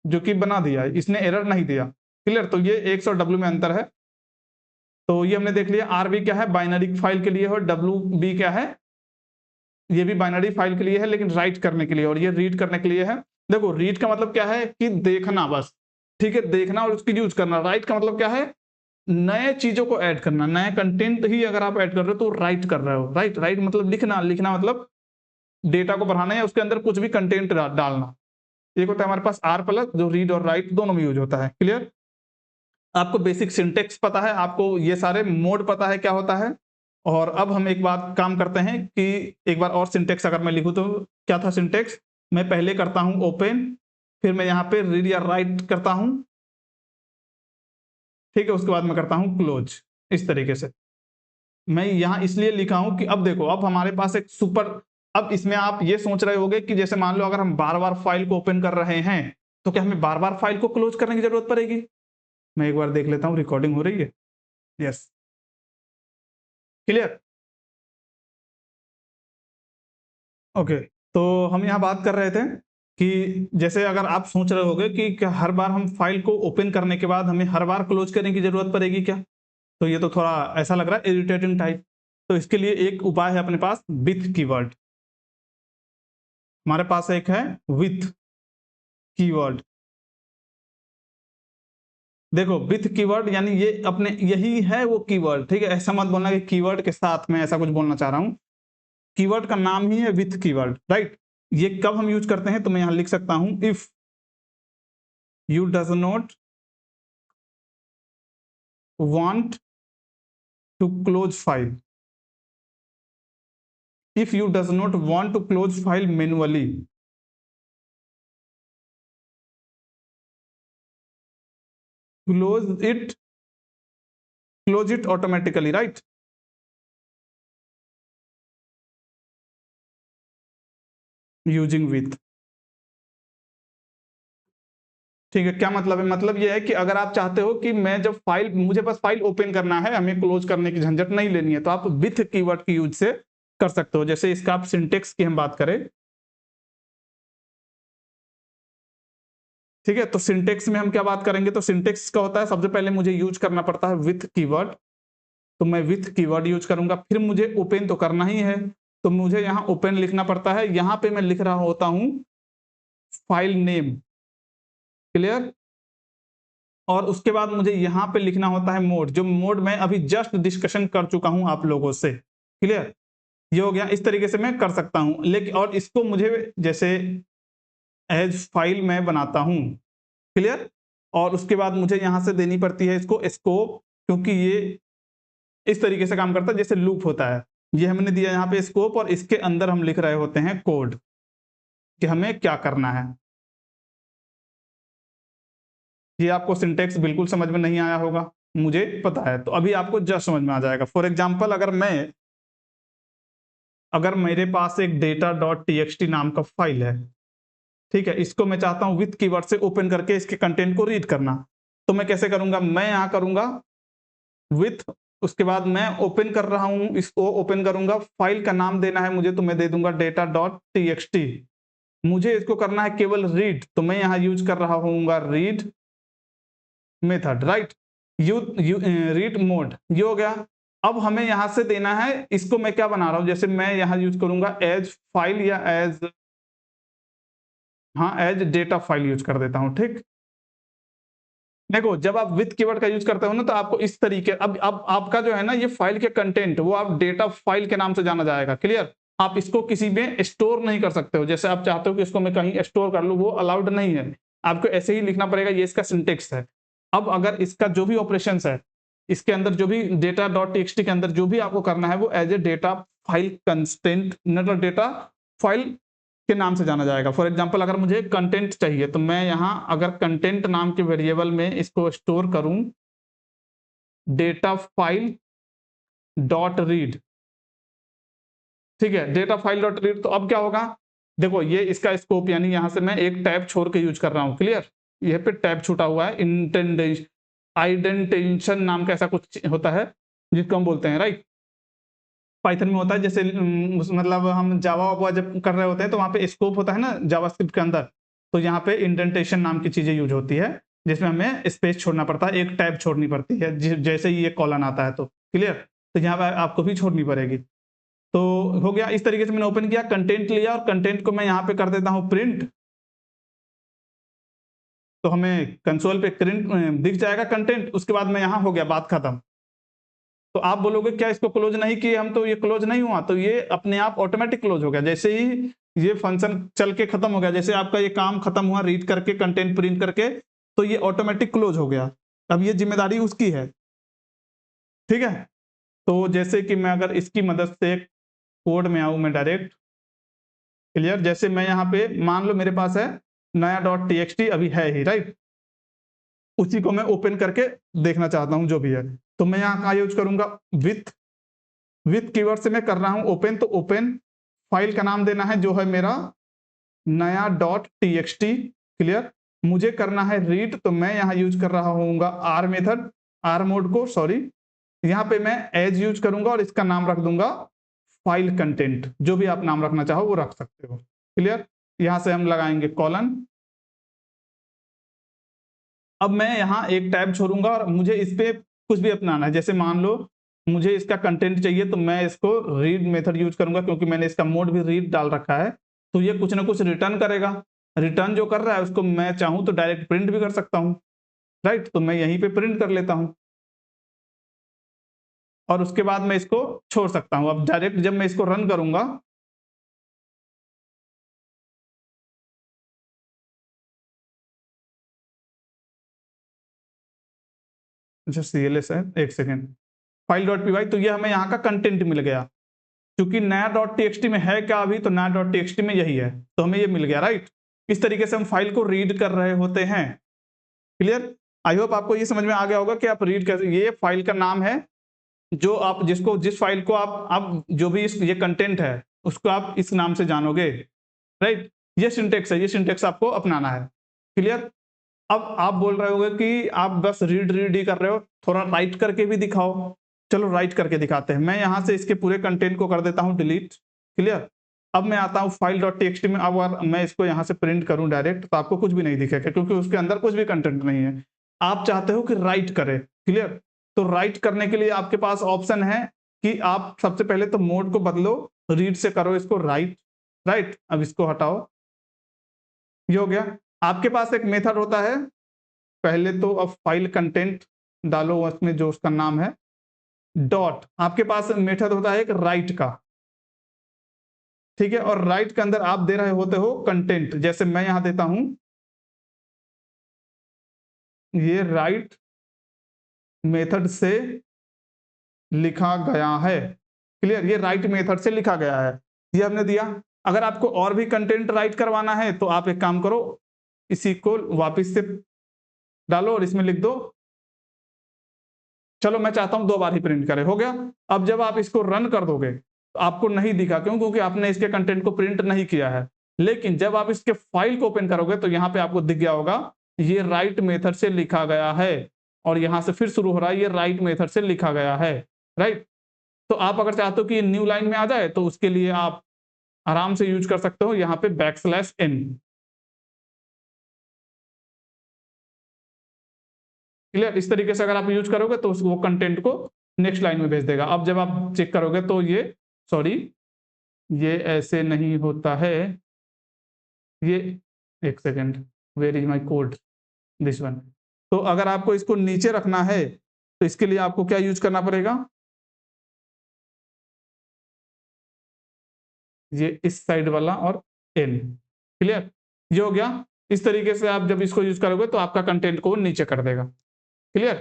Speaker 1: जो कि बना दिया है, इसने एरर नहीं दिया। क्लियर? तो ये एक्स और डब्ल्यू में अंतर है। तो ये हमने देख लिया, आरबी क्या है, बाइनरी फाइल के लिए, और डब्ल्यू बी क्या है, ये भी बाइनरी फाइल के लिए है लेकिन राइट करने के लिए, और ये रीड करने के लिए है। देखो रीड का मतलब क्या है कि देखना बस, ठीक है, देखना और उसकी यूज करना। राइट का मतलब क्या है, नए चीजों को ऐड करना, नए कंटेंट ही अगर आप ऐड कर रहे हो तो राइट कर रहे हो। राइट राइट मतलब लिखना, लिखना मतलब डेटा को बढ़ाना या उसके अंदर कुछ भी कंटेंट डालना। एक होता है हमारे पास आर प्लस, जो रीड और राइट दोनों में यूज होता है। क्लियर? आपको बेसिक सिंटेक्स पता है, आपको ये सारे मोड पता है क्या होता है। और अब हम एक बात काम करते हैं कि एक बार और सिंटेक्स अगर मैं लिखूं तो क्या था सिंटेक्स, मैं पहले करता हूं ओपन, फिर मैं यहाँ पे रीड या राइट करता हूं, ठीक है, उसके बाद मैं करता हूं क्लोज। इस तरीके से मैं यहाँ इसलिए लिखा हूं कि अब देखो, अब हमारे पास एक सुपर, अब इसमें आप ये सोच रहे होगे कि जैसे मान लो अगर हम बार बार फाइल को ओपन कर रहे हैं तो क्या हमें बार बार फाइल को क्लोज करने की जरूरत पड़ेगी। मैं एक बार देख लेता हूं रिकॉर्डिंग हो रही है। Yes, clear, okay. तो हम यहाँ बात कर रहे थे कि जैसे अगर आप सोच रहे होगे कि क्या हर बार हम फाइल को ओपन करने के बाद हमें हर बार क्लोज करने की जरूरत पड़ेगी क्या, तो ये तो थोड़ा ऐसा लग रहा है इरिटेटिंग टाइप। तो इसके लिए एक उपाय है अपने पास, विथ कीवर्ड। हमारे पास एक है विथ कीवर्ड। देखो विथ कीवर्ड यानी ये अपने यही है वो कीवर्ड, ठीक है, ऐसा मत बोलना कि कीवर्ड के साथ में, ऐसा कुछ बोलना चाह रहा हूं। कीवर्ड का नाम ही है विथ कीवर्ड, राइट। ये कब हम यूज करते हैं तो मैं यहां लिख सकता हूं, if you does not want to close file, if you does not want to close file manually, close it, close it automatically, right? using with, ठीक है। क्या मतलब है, मतलब ये है कि अगर आप चाहते हो कि मैं जब फाइल, मुझे बस फाइल ओपन करना है, हमें क्लोज करने की झंझट नहीं लेनी है, तो आप विथ कीवर्ड की यूज से कर सकते हो। जैसे इसका आप सिंटेक्स की हम बात करें, ठीक है, तो सिंटेक्स में हम क्या बात करेंगे, तो सिंटेक्स का होता है सबसे पहले मुझे यूज करना पड़ता है विथ कीवर्ड, तो मैं विथ कीवर्ड यूज करूंगा। फिर मुझे ओपन तो करना ही है, तो मुझे यहाँ ओपन लिखना पड़ता है, यहाँ पे मैं लिख रहा होता हूं फाइल नेम। क्लियर? और उसके बाद मुझे यहाँ पे लिखना होता है मोड, जो मोड मैं अभी जस्ट डिस्कशन कर चुका हूं आप लोगों से। क्लियर? ये हो गया, इस तरीके से मैं कर सकता हूं। लेकिन और इसको मुझे जैसे एज फाइल मैं बनाता हूं, क्लियर, और उसके बाद मुझे यहां से देनी पड़ती है इसको स्कोप, क्योंकि ये इस तरीके से काम करता है जैसे लूप होता है। ये हमने दिया यहाँ पे स्कोप, और इसके अंदर हम लिख रहे होते हैं कोड कि हमें क्या करना है। ये आपको सिंटेक्स बिल्कुल समझ में नहीं आया होगा, मुझे पता है, तो अभी आपको जस्ट समझ में आ जाएगा। फॉर एग्जाम्पल अगर मेरे पास एक data.txt नाम का फाइल है, ठीक है, इसको मैं चाहता हूं विथ कीवर्ड से ओपन करके इसके कंटेंट को रीड करना, तो मैं कैसे करूंगा, मैं यहां करूंगा विथ, उसके बाद मैं ओपन कर रहा हूं, इसको ओपन करूंगा, फाइल का नाम देना है मुझे, तो मैं दे दूंगा data.txt। मुझे इसको करना है केवल रीड, तो मैं यहां यूज कर रहा हूँ read method, right, you read mode. ये हो गया। अब हमें यहां से देना है, इसको मैं क्या बना रहा हूं, जैसे मैं यहां यूज करूंगा एज फाइल या एज, हाँ, एज डेटा फाइल यूज कर देता हूं, ठीक। देखो जब आप विथ कीवर्ड का यूज करते हो ना तो आपको इस तरीके अब आपका जो है ना ये फाइल के कंटेंट वो आप डेटा फाइल के नाम से जाना जाएगा। क्लियर? आप इसको किसी में स्टोर नहीं कर सकते हो। जैसे आप चाहते हो कि इसको मैं कहीं स्टोर कर लूं, वो अलाउड नहीं है। आपको ऐसे ही लिखना पड़ेगा, ये इसका सिंटेक्स है। अब अगर इसका जो भी ऑपरेशन है, इसके अंदर जो भी डेटा डॉट टीएक्सटी के अंदर जो भी आपको करना है वो as a data file constant मतलब डेटा फाइल के नाम से जाना जाएगा। फॉर एग्जांपल अगर मुझे कंटेंट चाहिए तो मैं यहां अगर कंटेंट नाम के वेरिएबल में इसको स्टोर करूं डेटा फाइल डॉट रीड, ठीक है, डेटा फाइल डॉट रीड। तो अब क्या होगा, देखो ये इसका स्कोप यानी यहां से मैं एक टैब छोड़ के यूज कर रहा हूं। क्लियर? ये पे टैब छूटा हुआ है, इंटेंडेशन आइडेंटेशन नाम का ऐसा कुछ होता है जिसको हम बोलते हैं, राइट? पाइथन में होता है जैसे मतलब हम जावा जब कर रहे होते हैं तो वहां पे स्कोप होता है ना जावास्क्रिप्ट के अंदर, तो यहाँ पे इंडेंटेशन नाम की चीजें यूज होती है जिसमें हमें स्पेस छोड़ना पड़ता है, एक टैब छोड़नी पड़ती है जैसे ही ये कॉलन आता है तो। क्लियर? तो यहाँ पे आपको भी छोड़नी पड़ेगी। तो हो गया, इस तरीके से मैंने ओपन किया, कंटेंट लिया और कंटेंट को मैं यहाँ पे कर देता हूँ प्रिंट, तो हमें कंसोल पे प्रिंट दिख जाएगा कंटेंट। उसके बाद में यहाँ हो गया, बात खत्म। तो आप बोलोगे क्या इसको क्लोज नहीं किए हम, तो ये क्लोज नहीं हुआ, तो ये अपने आप ऑटोमेटिक क्लोज हो गया। जैसे ही ये फंक्शन चल के खत्म हो गया, जैसे आपका ये काम खत्म हुआ रीड करके कंटेंट प्रिंट करके, तो ये ऑटोमेटिक क्लोज हो गया। अब ये जिम्मेदारी उसकी है, ठीक है? तो जैसे कि मैं अगर इसकी मदद से कोड में आऊं मैं डायरेक्ट, क्लियर? जैसे मैं यहाँ पे मान लो मेरे पास है नया डॉट टीएक्सटी अभी है ही, राइट? उसी को मैं ओपन करके देखना चाहता हूं जो भी है, तो मैं यहाँ का यूज करूंगा विथ कीवर्ड से मैं कर रहा हूं ओपन, तो ओपन फाइल का नाम देना है जो है मेरा नया डॉट टीएक्सटी। क्लियर? मुझे करना है रीड, तो मैं यहाँ यूज कर रहा हूँ आर मेथड, आर मोड को, सॉरी, यहाँ पे मैं एज यूज करूंगा और इसका नाम रख दूंगा फाइल कंटेंट। जो भी आप नाम रखना चाहो वो रख सकते हो। क्लियर? यहां से हम लगाएंगे कॉलन। अब मैं यहाँ एक टैब छोड़ूंगा और मुझे इस पे कुछ भी अपनाना है। जैसे मान लो मुझे इसका कंटेंट चाहिए तो मैं इसको रीड मेथड यूज करूंगा, क्योंकि मैंने इसका मोड भी रीड डाल रखा है, तो ये कुछ ना कुछ रिटर्न करेगा। रिटर्न जो कर रहा है उसको मैं चाहूं तो डायरेक्ट प्रिंट भी कर सकता हूं, राइट? तो मैं यहीं पे प्रिंट कर लेता हूं और उसके बाद मैं इसको छोड़ सकता हूं। अब डायरेक्ट जब मैं इसको रन करूंगा, जो CLS है, एक second, file dot P Y, तो ये हमें यहाँ का कंटेंट मिल गया। क्योंकि नया डॉट टीएक्सटी में है क्या अभी, तो नया डॉट टीएक्सटी में यही है, तो हमें ये मिल गया, राइट? इस तरीके से हम फाइल को रीड कर रहे होते हैं। क्लियर? आई होप आपको ये समझ में आ गया होगा कि आप रीड कर, ये फाइल का नाम है जो आप जिसको जिस फाइल को आप जो भी ये कंटेंट है उसको आप इस नाम से जानोगे, राइट? ये सिंटेक्स है, ये सिंटेक्स आपको अपनाना है। क्लियर? अब आप बोल रहे होगे कि आप बस रीड रीड ही कर रहे हो, थोड़ा राइट करके भी दिखाओ। चलो राइट करके दिखाते हैं। मैं यहां से इसके पूरे कंटेंट को कर देता हूं डिलीट। क्लियर? अब मैं आता हूं फाइल डॉट टीएक्सटी में। अब अगर मैं इसको यहां से प्रिंट करूं डायरेक्ट तो आपको कुछ भी नहीं दिखेगा, क्योंकि उसके अंदर कुछ भी कंटेंट नहीं है। आप चाहते हो कि राइट करे, क्लियर? तो राइट करने के लिए आपके पास ऑप्शन है कि आप सबसे पहले तो मोड को बदलो, रीड से करो इसको राइट, राइट? अब इसको हटाओ, ये हो गया। आपके पास एक मेथड होता है, पहले तो अब फाइल कंटेंट डालो उसमें जो उसका नाम है डॉट, आपके पास मेथड होता है एक राइट का, ठीक है? और राइट के अंदर आप दे रहे होते हो कंटेंट, जैसे मैं यहां देता हूं ये राइट मेथड से लिखा गया है। क्लियर? ये राइट मेथड से लिखा गया है, ये हमने दिया। अगर आपको और भी कंटेंट राइट करवाना है तो आप एक काम करो, इसी को वापस से डालो और इसमें लिख दो, चलो मैं चाहता हूं 2 बार ही प्रिंट करे, हो गया। अब जब आप इसको रन कर दोगे तो आपको नहीं दिखा, क्यों? क्योंकि आपने इसके कंटेंट को प्रिंट नहीं किया है। लेकिन जब आप इसके फाइल को ओपन करोगे तो यहाँ पे आपको दिख गया होगा ये राइट मेथड से लिखा गया है, और यहां से फिर शुरू हो रहा है ये राइट मेथड से लिखा गया है, राइट? तो आप अगर चाहते हो कि ये न्यू लाइन में आ जाए तो उसके लिए आप आराम से यूज कर सकते हो यहाँ पे \n। क्लियर? इस तरीके से अगर आप यूज करोगे तो वो कंटेंट को नेक्स्ट लाइन में भेज देगा। अब जब आप चेक करोगे तो ये, सॉरी, ये ऐसे नहीं होता है, ये, एक second, where is my code, this one. तो अगर आपको इसको नीचे रखना है तो इसके लिए आपको क्या यूज करना पड़ेगा, ये इस साइड वाला और एन। क्लियर, ये हो गया। इस तरीके से आप जब इसको यूज करोगे तो आपका कंटेंट को नीचे कर देगा। क्लियर,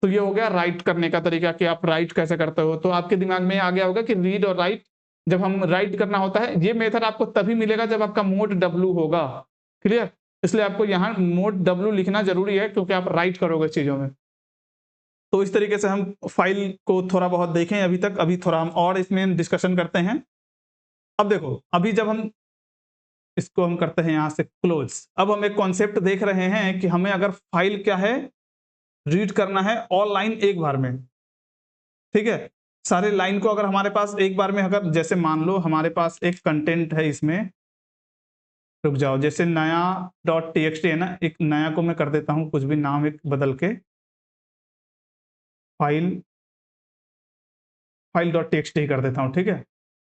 Speaker 1: तो ये हो गया राइट करने का तरीका कि आप राइट कैसे करते हो। तो आपके दिमाग में आ गया होगा कि रीड और राइट, जब हम राइट करना होता है ये मेथड आपको तभी मिलेगा जब आपका मोड W होगा। क्लियर, इसलिए आपको यहाँ मोड W लिखना जरूरी है क्योंकि आप राइट करोगे चीजों में। तो इस तरीके से हम फाइल को थोड़ा बहुत देखें अभी तक, अभी थोड़ा हम और इसमें डिस्कशन करते हैं। अब देखो, अभी जब हम इसको हम करते हैं यहां से क्लोज, अब हम एक कॉन्सेप्ट देख रहे हैं कि हमें अगर फाइल क्या है, रीड करना है ऑल लाइन एक बार में। ठीक है, सारे लाइन को अगर हमारे पास एक बार में, अगर जैसे मान लो हमारे पास एक कंटेंट है इसमें, रुक जाओ, जैसे नया डॉट टीएक्सटी है ना, एक नया को मैं कर देता हूं कुछ भी नाम एक बदल के, फाइल फाइल डॉट टीएक्सटी कर देता हूं। ठीक है,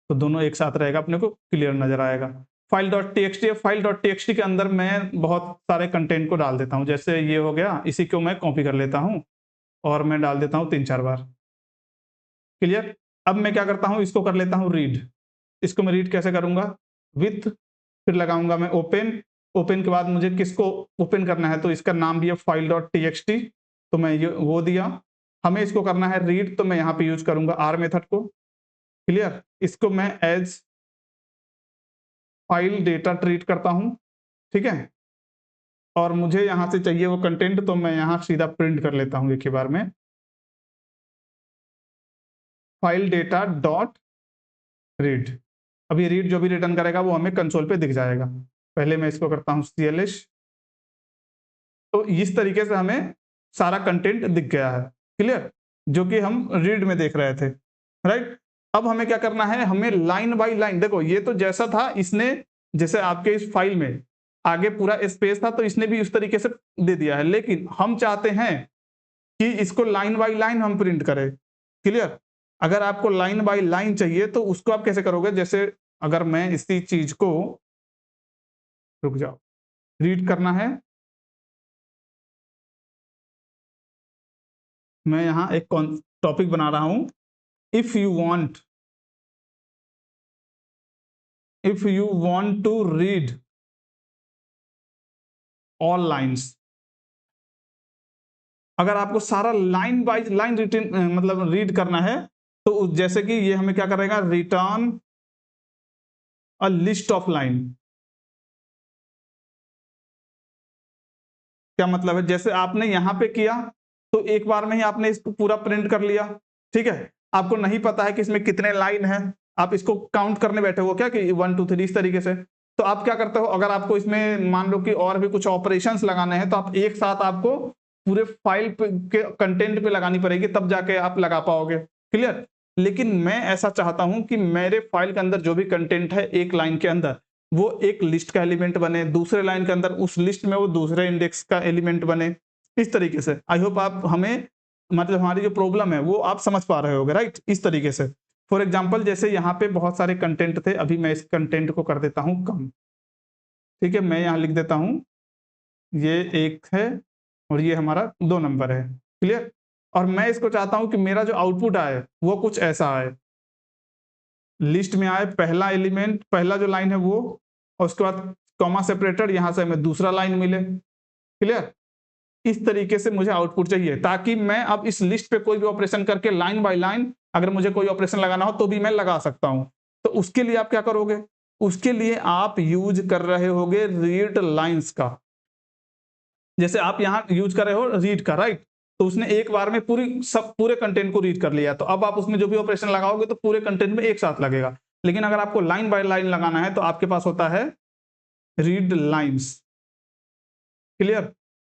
Speaker 1: तो दोनों एक साथ रहेगा, अपने को क्लियर नजर आएगा। File dot TXT, file dot TXT के अंदर मैं बहुत सारे कंटेंट को डाल देता हूं। जैसे ये हो गया, इसी को मैं कॉपी कर लेता हूं और मैं डाल देता हूं 3-4 बार। क्लियर, अब मैं क्या करता हूं, इसको कर लेता हूं रीड। इसको मैं रीड कैसे करूंगा, विथ, फिर लगाऊंगा मैं ओपन। ओपन के बाद मुझे किसको ओपन करना है, तो इसका नाम भी है फाइल डॉट टीएक्सटी, तो मैं ये वो दिया। हमें इसको करना है रीड, तो मैं यहाँ पे यूज करूंगा आर मेथड को। क्लियर, इसको मैं एज फाइल डेटा ट्रीट करता हूं। ठीक है, और मुझे यहां से चाहिए वो कंटेंट, तो मैं यहां सीधा प्रिंट कर लेता हूं एक ही बार में, फाइल डेटा डॉट रीड। अब ये रीड जो भी रिटर्न करेगा वो हमें कंसोल पे दिख जाएगा। पहले मैं इसको करता हूं CLS, तो इस तरीके से हमें सारा कंटेंट दिख गया है। क्लियर, जो कि हम रीड में देख रहे थे। राइट, अब हमें क्या करना है, हमें लाइन बाय लाइन, देखो ये तो जैसा था इसने, जैसे आपके इस फाइल में आगे पूरा स्पेस था तो इसने भी उस तरीके से दे दिया है, लेकिन हम चाहते हैं कि इसको लाइन बाय लाइन हम प्रिंट करें। क्लियर, अगर आपको लाइन बाय लाइन चाहिए तो उसको आप कैसे करोगे, जैसे अगर मैं इसी चीज को, रुक जाओ, रीड करना है, मैं यहां एक टॉपिक बना रहा हूं, if you want, if you want to read all lines, अगर आपको सारा लाइन बाय लाइन रिटर्न मतलब रीड करना है, तो जैसे कि ये हमें क्या करेगा, return a list of line. क्या मतलब है, जैसे आपने यहां पे किया तो एक बार में ही आपने इसको पूरा प्रिंट कर लिया। ठीक है, आपको नहीं पता है कि इसमें कितने लाइन है, आप इसको काउंट करने बैठे हो क्या कि 1 2 3 इस तरीके से, तो आप क्या करते हो, अगर आपको इसमें मान लो कि और भी कुछ ऑपरेशंस लगाने हैं तो आप एक साथ आपको पूरे फाइल के कंटेंट पे लगानी पड़ेगी, तब जाके आप लगा पाओगे। क्लियर, लेकिन मैं ऐसा चाहता हूं कि मेरे फाइल के अंदर जो भी कंटेंट है एक लाइन के अंदर, वो एक लिस्ट का एलिमेंट बने, दूसरे लाइन के अंदर उस लिस्ट में वो दूसरे इंडेक्स का एलिमेंट बने। इस तरीके से आई होप आप हमें, मतलब हमारी जो प्रॉब्लम है वो आप समझ पा रहे होगे। राइट, इस तरीके से फॉर एग्जांपल जैसे यहाँ पे बहुत सारे कंटेंट थे, अभी मैं इस कंटेंट को कर देता हूँ कम। ठीक है, मैं यहाँ लिख देता हूँ ये 1 है और ये हमारा 2 नंबर है। क्लियर, और मैं इसको चाहता हूँ कि मेरा जो आउटपुट आए वो कुछ ऐसा आए, लिस्ट में आए पहला एलिमेंट, पहला जो लाइन है वो, और उसके बाद कॉमा सेपरेटेड, यहां से हमें दूसरा लाइन मिले। क्लियर, इस तरीके से मुझे आउटपुट चाहिए, ताकि मैं अब इस लिस्ट पे कोई भी ऑपरेशन करके लाइन बाय लाइन अगर मुझे कोई ऑपरेशन लगाना हो तो भी मैं लगा सकता हूं। तो उसके लिए आप क्या करोगे, उसके लिए आप यूज कर रहे होगे रीड लाइंस का। जैसे आप यहां यूज कर रहे हो रीड का, राइट, तो उसने एक बार में पूरे कंटेंट को रीड कर लिया, तो अब आप उसमें जो भी ऑपरेशन लगाओगे तो पूरे कंटेंट में एक साथ लगेगा। लेकिन अगर आपको लाइन बाय लाइन लगाना है तो आपके पास होता है read lines. Clear,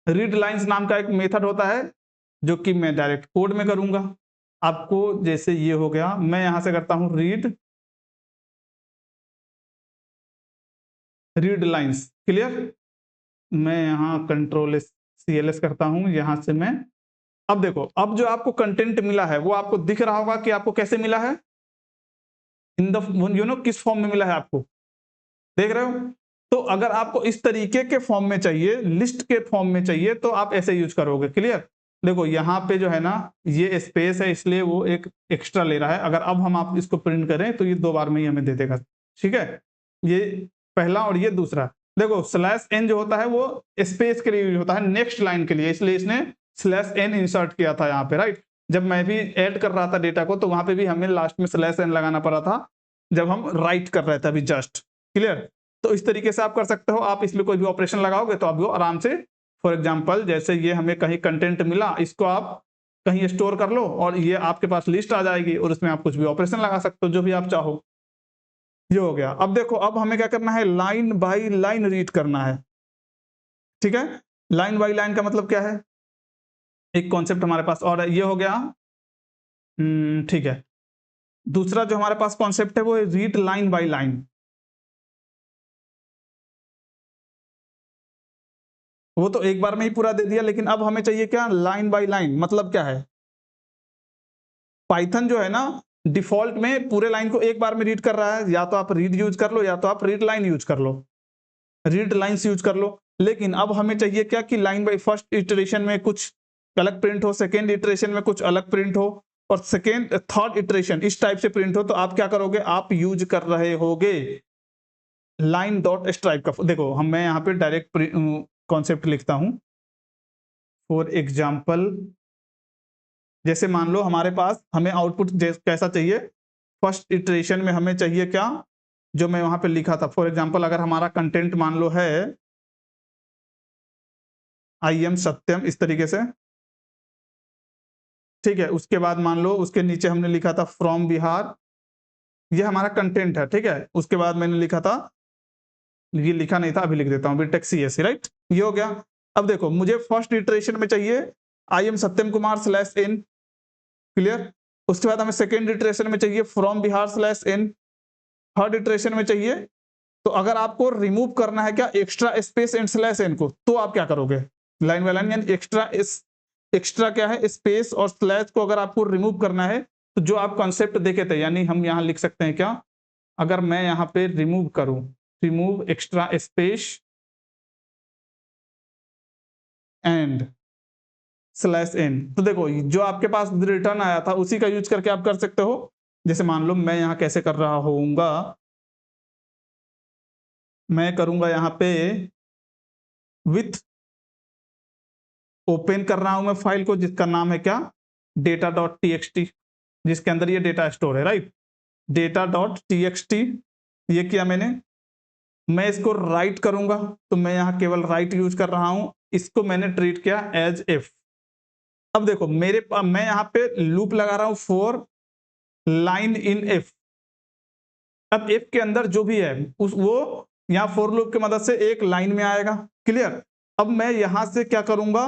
Speaker 1: read lines नाम का एक मेथड होता है जो कि मैं डायरेक्ट कोड में करूंगा। आपको जैसे ये हो गया, मैं यहां से करता हूं रीड लाइंस। क्लियर, मैं यहां कंट्रोल CLS करता हूं, यहां से मैं, अब देखो, अब जो आपको कंटेंट मिला है वो आपको दिख रहा होगा कि आपको कैसे मिला है, इन द किस फॉर्म में मिला है आपको, देख रहे हो। तो अगर आपको इस तरीके के फॉर्म में चाहिए, लिस्ट के फॉर्म में चाहिए, तो आप ऐसे यूज करोगे। क्लियर? देखो यहाँ पे जो है ना, ये स्पेस है इसलिए वो एक एक्स्ट्रा ले रहा है। अगर अब हम आप इसको प्रिंट करें तो ये 2 बार में ही हमें दे देगा। ठीक है, ये पहला और ये दूसरा। देखो स्लैश एन जो होता है वो स्पेस के लिए यूज होता है, नेक्स्ट लाइन के लिए, इसलिए इसने स्लैश एन इंसर्ट किया था यहाँ पे। राइट, जब मैं भी ऐड कर रहा था डेटा को तो वहां पे भी हमें लास्ट में स्लैश एन लगाना पड़ा था जब हम राइट कर रहे थे अभी जस्ट। क्लियर? तो इस तरीके से आप कर सकते हो। आप इसमें कोई भी ऑपरेशन लगाओगे तो आपको आराम से, फॉर एग्जांपल जैसे ये हमें कहीं कंटेंट मिला, इसको आप कहीं स्टोर कर लो और ये आपके पास लिस्ट आ जाएगी और उसमें आप कुछ भी ऑपरेशन लगा सकते हो जो भी आप चाहो। ये हो गया। अब देखो, अब हमें क्या करना है, लाइन बाय लाइन रीड करना है। ठीक है, लाइन बाय लाइन का मतलब क्या है, एक कॉन्सेप्ट हमारे पास और ये हो गया। ठीक है, दूसरा जो हमारे पास कॉन्सेप्ट है वो है रीड लाइन बाय लाइन। वो तो एक बार में ही पूरा दे दिया, लेकिन अब हमें चाहिए क्या, लाइन बाय लाइन। मतलब क्या है, पाइथन जो है ना डिफॉल्ट में पूरे लाइन को एक बार में रीड कर रहा है। या तो आप रीड यूज कर लो या तो आप रीड लाइन यूज कर लो, रीड लाइन्स यूज कर लो। लेकिन अब हमें चाहिए क्या कि लाइन बाय फर्स्ट इटरेशन में कुछ अलग प्रिंट हो, सेकेंड इटरेशन में कुछ अलग प्रिंट हो और सेकेंड थर्ड इटरेशन इस टाइप से प्रिंट हो। तो आप क्या करोगे, आप यूज कर रहे होगे लाइन डॉट स्ट्राइप का। देखो हम, मैं यहाँ पे डायरेक्ट कॉन्सेप्ट लिखता हूं। फॉर एग्जाम्पल जैसे मान लो हमारे पास हमें आउटपुट कैसा चाहिए, फर्स्ट इटरेशन में हमें चाहिए क्या, जो मैं वहां पे लिखा था। फॉर एग्जांपल अगर हमारा कंटेंट मान लो है आई एम सत्यम, इस तरीके से। ठीक है, उसके बाद मान लो उसके नीचे हमने लिखा था फ्रॉम बिहार, ये हमारा कंटेंट है। ठीक है, उसके बाद मैंने लिखा था, ये लिखा नहीं था अभी लिख देता हूँ, बीटेक सीएससी। राइट, ये हो गया। अब देखो मुझे फर्स्ट इटरेशन में चाहिए I am Satyam Kumar slash n. Clear? उसके बाद हमें सेकेंड इटरेशन में चाहिए from Bihar slash n. Third iteration में चाहिए, तो अगर आपको रिमूव करना है क्या, extra space and slash n को, तो आप क्या करोगे, लाइन बाय लाइन यानी एक्स्ट्रा क्या है, स्पेस और स्लैश को अगर आपको रिमूव करना है तो जो आप कॉन्सेप्ट देखे थे, यानी हम यहां लिख सकते हैं क्या, अगर मैं यहां पे रिमूव करूं, remove extra space and slash n, तो देखो जो आपके पास रिटर्न आया था उसी का यूज करके आप कर सकते हो। जैसे मान लो मैं यहां कैसे कर रहा होऊंगा, मैं करूंगा यहां पे विथ, ओपन कर रहा हूं मैं फाइल को जिसका नाम है क्या, डेटा डॉट टी, जिसके अंदर ये डेटा स्टोर है। राइट, डेटा डॉट टी, ये किया मैंने। मैं इसको राइट करूंगा तो मैं यहां केवल राइट यूज कर रहा हूं, इसको मैंने ट्रीट किया एज इफ। अब देखो मेरे पास, मैं यहां पे लूप लगा रहा हूं फॉर लाइन इन इफ। अब इफ के अंदर जो भी है उस वो यहां फॉर लूप की मदद से एक लाइन में आएगा। क्लियर? अब मैं यहां से क्या करूंगा,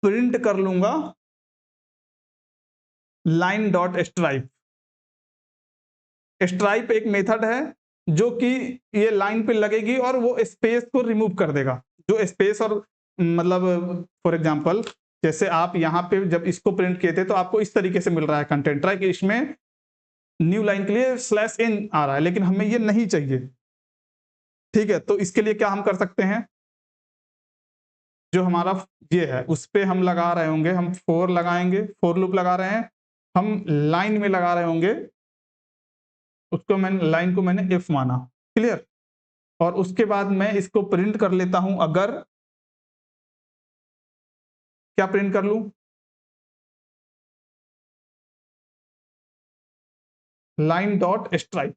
Speaker 1: प्रिंट कर लूंगा लाइन डॉट स्ट्राइप। स्ट्राइप एक मेथड है जो कि ये लाइन पे लगेगी और वो स्पेस को रिमूव कर देगा। जो स्पेस और मतलब फॉर एग्जांपल जैसे आप यहाँ पे जब इसको प्रिंट किए थे तो आपको इस तरीके से मिल रहा है कंटेंट, राइट, इसमें न्यू लाइन के लिए स्लैश इन आ रहा है, लेकिन हमें ये नहीं चाहिए। ठीक है, तो इसके लिए क्या हम कर सकते हैं, जो हमारा ये है उस पे हम लगा रहे होंगे, हम फोर लगाएंगे, फोर लूप लगा रहे हैं, हम लाइन में लगा रहे होंगे, उसको मैंने लाइन को मैंने इफ माना। क्लियर? और उसके बाद मैं इसको प्रिंट कर लेता हूं, अगर क्या प्रिंट कर लूं, लाइन डॉट स्ट्राइक।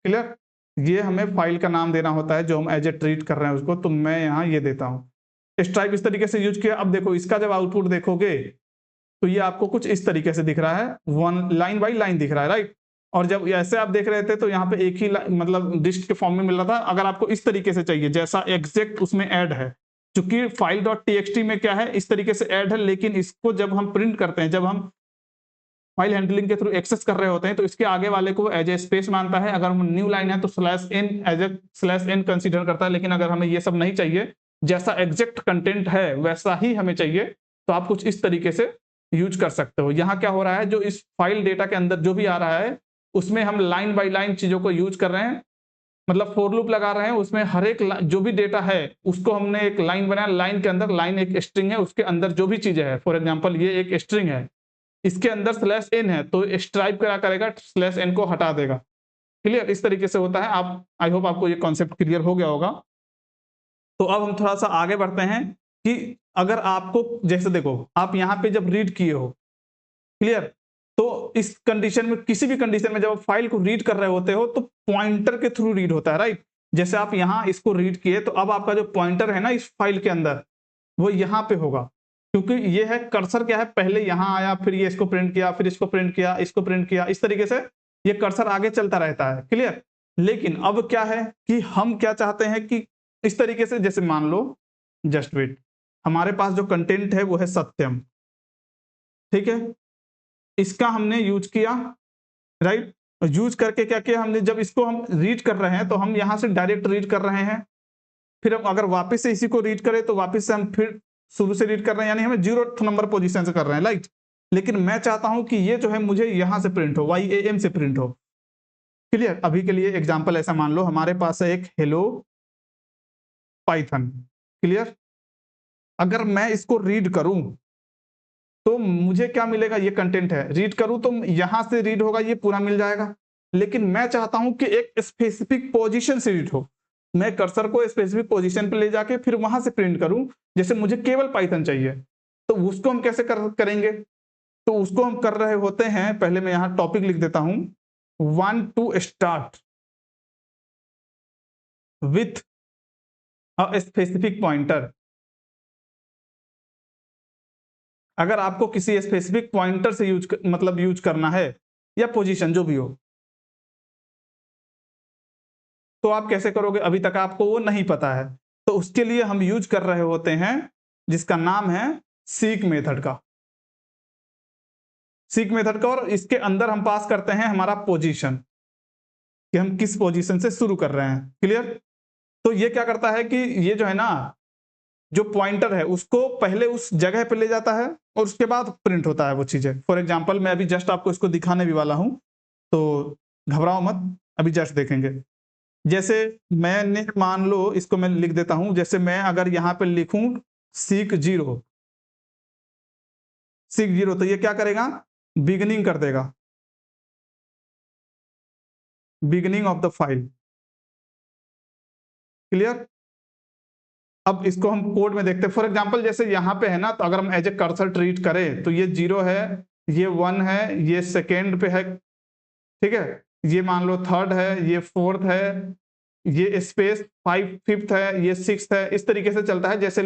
Speaker 1: क्लियर? ये हमें फाइल का नाम देना होता है जो हम एज ए ट्रीट कर रहे हैं उसको, तो मैं यहां ये देता हूं स्ट्राइक, इस तरीके से यूज किया। अब देखो इसका जब आउटपुट देखोगे तो ये आपको कुछ इस तरीके से दिख रहा है, वन लाइन बाई लाइन दिख रहा है। राइट, और जब ऐसे आप देख रहे थे तो यहाँ पे एक ही मतलब लिस्ट के फॉर्म में मिल रहा था। अगर आपको इस तरीके से चाहिए जैसा एग्जैक्ट उसमें ऐड है, क्योंकि फाइल डॉट टी में क्या है, इस तरीके से ऐड है, लेकिन इसको जब हम प्रिंट करते हैं, जब हम फाइल हैंडलिंग के थ्रू एक्सेस कर रहे होते हैं, तो इसके आगे वाले को एज ए स्पेस मानता है। अगर हम न्यू लाइन है तो slash n as a slash n consider करता है। लेकिन अगर हमें ये सब नहीं चाहिए, जैसा एग्जैक्ट कंटेंट है वैसा ही हमें चाहिए, तो आप कुछ इस तरीके से यूज कर सकते हो। यहाँ क्या हो रहा है, जो इस फाइल डेटा के अंदर जो भी आ रहा है उसमें हम लाइन बाय लाइन चीजों को यूज कर रहे हैं, मतलब फॉर लूप लगा रहे हैं, उसमें हर एक जो भी डेटा है उसको हमने एक लाइन बनाया, लाइन के अंदर, लाइन एक स्ट्रिंग है, उसके अंदर जो भी चीजें है, फॉर एग्जांपल ये एक स्ट्रिंग है, इसके अंदर स्लैश एन है तो स्ट्राइप क्या करेगा, स्लैश एन को हटा देगा। क्लियर, इस तरीके से होता है। आप, आई होप आपको ये कॉन्सेप्ट क्लियर हो गया होगा। तो अब हम थोड़ा सा आगे बढ़ते हैं कि अगर आपको, जैसे देखो आप यहाँ पे जब रीड किए हो, क्लियर, तो इस कंडीशन में, किसी भी कंडीशन में जब आप फाइल को रीड कर रहे होते हो तो पॉइंटर के थ्रू रीड होता है, राइट। जैसे आप यहाँ इसको रीड किए तो अब आपका जो पॉइंटर है ना इस फाइल के अंदर, वो यहाँ पे होगा, क्योंकि ये है कर्सर क्या है, पहले यहाँ आया, फिर ये इसको प्रिंट किया, फिर इसको प्रिंट किया, इसको प्रिंट किया, इस तरीके से ये कर्सर आगे चलता रहता है। क्लियर। लेकिन अब क्या है कि हम क्या चाहते हैं कि इस तरीके से, जैसे मान लो, जस्ट वेट, हमारे पास जो कंटेंट है वो है सत्यम, ठीक है, इसका हमने यूज किया, राइट। यूज करके क्या किया हमने, जब इसको हम रीड कर रहे हैं तो हम यहां से डायरेक्ट रीड कर रहे हैं, फिर हम अगर वापस से इसी को रीड करें तो वापस से हम फिर शुरू से रीड कर रहे हैं, यानी हमें 0th नंबर पोजीशन से कर रहे हैं, राइट। लेकिन मैं चाहता हूं कि ये जो है मुझे यहां से प्रिंट हो, YAM से प्रिंट हो। क्लियर। अभी के लिए एग्जांपल ऐसा मान लो हमारे पास है एक हेलो पाइथन। क्लियर। अगर मैं इसको रीड करूं तो मुझे क्या मिलेगा, ये कंटेंट है, रीड करूं तो यहां से रीड होगा, ये पूरा मिल जाएगा। लेकिन मैं चाहता हूं कि एक स्पेसिफिक पोजीशन से रीड हो, मैं कर्सर को स्पेसिफिक पोजीशन पे ले जाके फिर वहां से प्रिंट करूं, जैसे मुझे केवल पाइथन चाहिए। तो उसको हम कैसे करेंगे, तो उसको हम कर रहे होते हैं, पहले मैं यहां टॉपिक लिख देता हूं, want to start with a specific pointer। अगर आपको किसी स्पेसिफिक पॉइंटर से मतलब यूज करना है, या पोजीशन जो भी हो, तो आप कैसे करोगे, अभी तक आपको वो नहीं पता है। तो उसके लिए हम यूज कर रहे होते हैं जिसका नाम है सीक मेथड का, सीक मेथड का। और इसके अंदर हम पास करते हैं हमारा पोजीशन, कि हम किस पोजीशन से शुरू कर रहे हैं। क्लियर। तो ये क्या करता है कि ये जो है ना, जो पॉइंटर है उसको पहले उस जगह पे ले जाता है और उसके बाद प्रिंट होता है वो चीजें। फॉर एग्जांपल मैं अभी जस्ट आपको इसको दिखाने भी वाला हूं, तो घबराओ मत, अभी जस्ट देखेंगे। जैसे मैंने, मान लो इसको मैं लिख देता हूं, जैसे मैं अगर यहां पे लिखूं सीक जीरो, सीक जीरो, तो ये क्या करेगा, बिगिनिंग कर देगा, beginning of the file. Clear. अब इसको हम कोड में देखते हैं। फॉर एग्जांपल जैसे यहाँ पे है ना, तो अगर हम एज ए कर्सर ट्रीट करें तो ये 0 है, ये 1 है, ये सेकेंड पे है, ठीक है, ये मान लो थर्ड है, ये फोर्थ है, ये स्पेस 5th है, ये 6th है। इस तरीके से चलता है, जैसे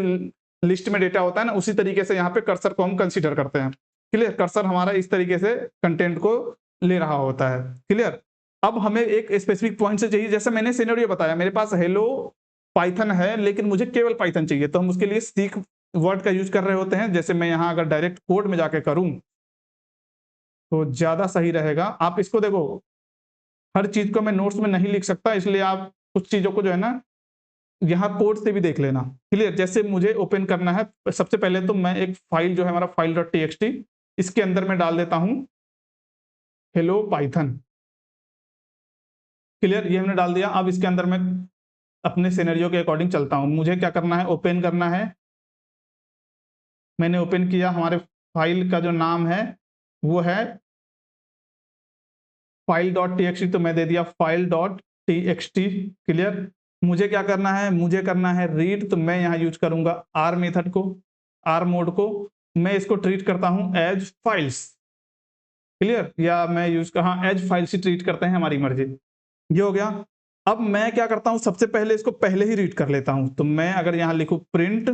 Speaker 1: लिस्ट में डेटा होता है ना, उसी तरीके से यहाँ पे कर्सर को हम कंसीडर करते हैं। क्लियर। कर्सर हमारा इस तरीके से कंटेंट को ले रहा होता है। क्लियर। अब हमें एक स्पेसिफिक पॉइंट से चाहिए, जैसे मैंने सिनेरियो बताया, मेरे पास हेलो पाइथन है लेकिन मुझे केवल पाइथन चाहिए, तो हम उसके लिए सीक वर्ड का यूज कर रहे होते हैं। जैसे मैं यहाँ अगर डायरेक्ट कोड में जाके करूं तो ज्यादा सही रहेगा। आप इसको देखो, हर चीज को मैं नोट्स में नहीं लिख सकता, इसलिए आप कुछ चीजों को जो है ना यहाँ कोड से भी देख लेना। क्लियर। जैसे मुझे ओपन करना है, सबसे पहले तो मैं एक फाइल जो है हमारा file.txt, इसके अंदर मैं डाल देता हूं हेलो पाइथन। क्लियर। ये हमने डाल दिया। अब इसके अंदर मैं अपने सिनेरियो के अकॉर्डिंग चलता हूं। मुझे क्या करना है, ओपन करना है। मैंने ओपन किया, हमारे फाइल का जो नाम है वो है file.txt, तो मैं दे दिया file.txt। क्लियर। मुझे क्या करना है, मुझे करना है रीड, तो मैं यहाँ यूज करूंगा आर मेथड को, आर मोड को। मैं इसको ट्रीट करता हूं एज फाइल्स। क्लियर। या मैं यूज हाँ, एज फाइल्स ही ट्रीट करते हैं, हमारी मर्जी। ये हो गया। अब मैं क्या करता हूं, सबसे पहले इसको पहले ही रीड कर लेता हूं। तो मैं अगर यहां लिखूं प्रिंट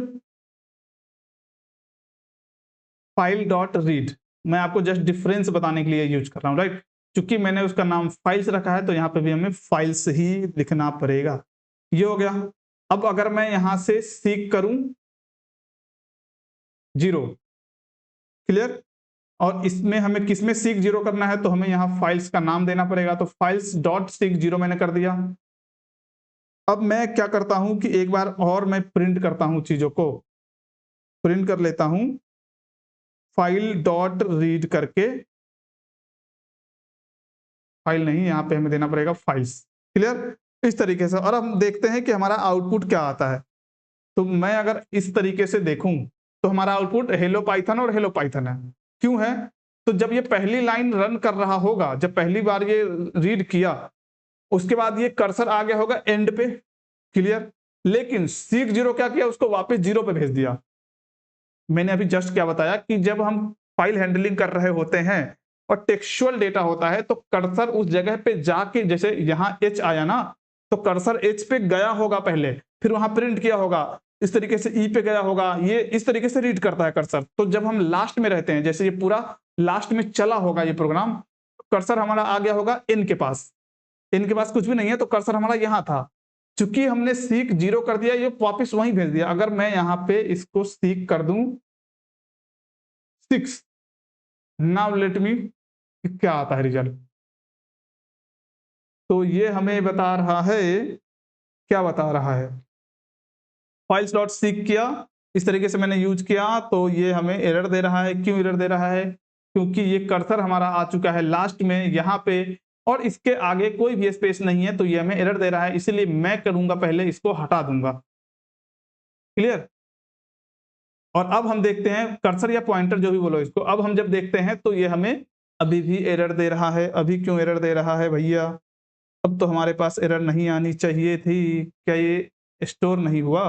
Speaker 1: फाइल डॉट रीड, मैं आपको जस्ट डिफरेंस बताने के लिए यूज कर रहा हूं, राइट। चूंकि मैंने उसका नाम फाइल्स रखा है तो यहाँ पे भी हमें फाइल्स ही लिखना पड़ेगा। ये हो गया। अब अगर मैं यहां से सीक करूं 0। क्लियर। और इसमें हमें किसमें सीक 0 करना है, तो हमें यहाँ फाइल्स का नाम देना पड़ेगा। तो फाइल्स डॉट सीक 0 मैंने कर दिया। अब मैं क्या करता हूं कि एक बार और मैं प्रिंट करता हूं, चीजों को प्रिंट कर लेता हूं फाइल डॉट रीड करके, फाइल नहीं, यहाँ पे हमें देना पड़ेगा फाइल्स। क्लियर? इस तरीके से। और हम देखते हैं कि हमारा आउटपुट क्या आता है। तो मैं अगर इस तरीके से देखूं तो हमारा आउटपुट हेलो पाइथन और हेलो पाइथन है। क्यों है? तो जब ये पहली लाइन रन कर रहा होगा, जब पहली बार ये रीड किया, उसके बाद ये कर्सर आ गया होगा एंड पे। क्लियर? लेकिन सीक जीरो क्या किया, उसको वापस जीरो पे भेज दिया। मैंने अभी जस्ट क्या बताया कि जब हम फाइल हैंडलिंग कर रहे होते हैं और टेक्सचुअल डेटा होता है तो कर्सर उस जगह पे जाके, जैसे यहां एच आया ना, तो कर्सर एच पे गया होगा पहले, फिर वहां प्रिंट किया होगा, इस तरीके से ई पे गया होगा, ये इस तरीके से रीड करता है कर्सर। तो जब हम लास्ट में रहते हैं, जैसे ये पूरा लास्ट में चला होगा ये प्रोग्राम, कर्सर हमारा आ गया होगा इन के पास। इनके पास कुछ भी नहीं है तो कर्सर हमारा यहां था। चूंकि हमने सीक जीरो कर दिया, ये वापस वहीं भेज दिया। अगर मैं यहां पे इसको सीक कर दूं 6, नाउ लेट मी, क्या आता है रिजल्ट। तो ये हमें बता रहा है, क्या बता रहा है, फाइल्स डॉट सीक किया, इस तरीके से मैंने यूज किया तो ये हमें एरर दे रहा है। क्यों एरर दे रहा है? क्योंकि ये कर्सर हमारा आ चुका है लास्ट में यहाँ पे और इसके आगे कोई भी स्पेस नहीं है, तो ये हमें एरर दे रहा है। इसलिए मैं करूंगा पहले इसको हटा दूंगा। क्लियर? और अब हम देखते हैं कर्सर या पॉइंटर जो भी बोलो इसको, अब हम जब देखते हैं तो ये हमें अभी भी एरर दे रहा है। अभी क्यों एरर दे रहा है भैया? अब तो हमारे पास एरर नहीं आनी चाहिए थी। क्या ये स्टोर नहीं हुआ?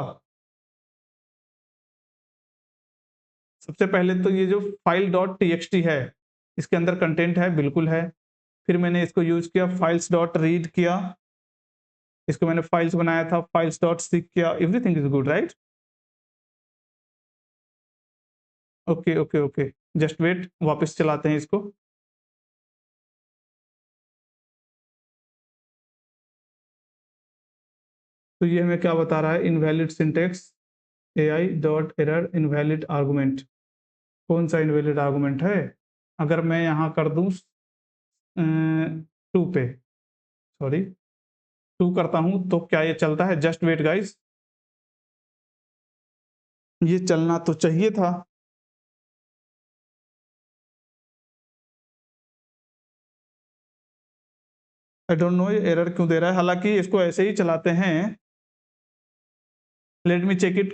Speaker 1: सबसे पहले तो ये जो फाइल डॉट टीएक्सटी है, इसके अंदर कंटेंट है, बिल्कुल है। फिर मैंने इसको यूज किया, फाइल्स डॉट रीड किया, इसको मैंने फाइल्स बनाया था, फाइल्स डॉट सीक किया, everything is good right. Okay okay okay, just wait, वापस चलाते हैं इसको। तो ये हमें क्या बता रहा है, invalid syntax AI dot error invalid argument. कौन सा इनवैलिड आर्गुमेंट है? अगर मैं यहाँ कर दूं 2 पे, सॉरी 2 करता हूं तो क्या ये चलता है? जस्ट वेट गाइस, ये चलना तो चाहिए था। आई डोंट नो ये एरर क्यों दे रहा है, हालांकि इसको ऐसे ही चलाते हैं। Let me check it.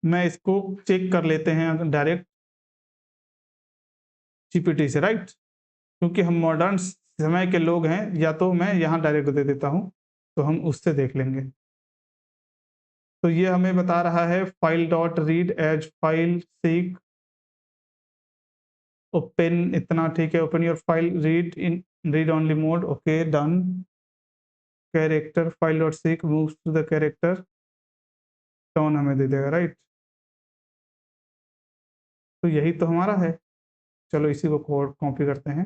Speaker 1: मैं इसको चेक कर लेते हैं डायरेक्ट जीपीटी से, राइट? क्योंकि हम मॉडर्न समय के लोग हैं, या तो मैं यहाँ डायरेक्ट दे देता हूँ तो हम उससे देख लेंगे। तो ये हमें बता रहा है file dot read as file seek open, इतना ठीक है। Open your file read in read only mode, okay done. Character file dot seek moves to the character, turn हमें दे देगा, राइट? तो यही तो हमारा है। चलो इसी को कोड कॉपी करते हैं।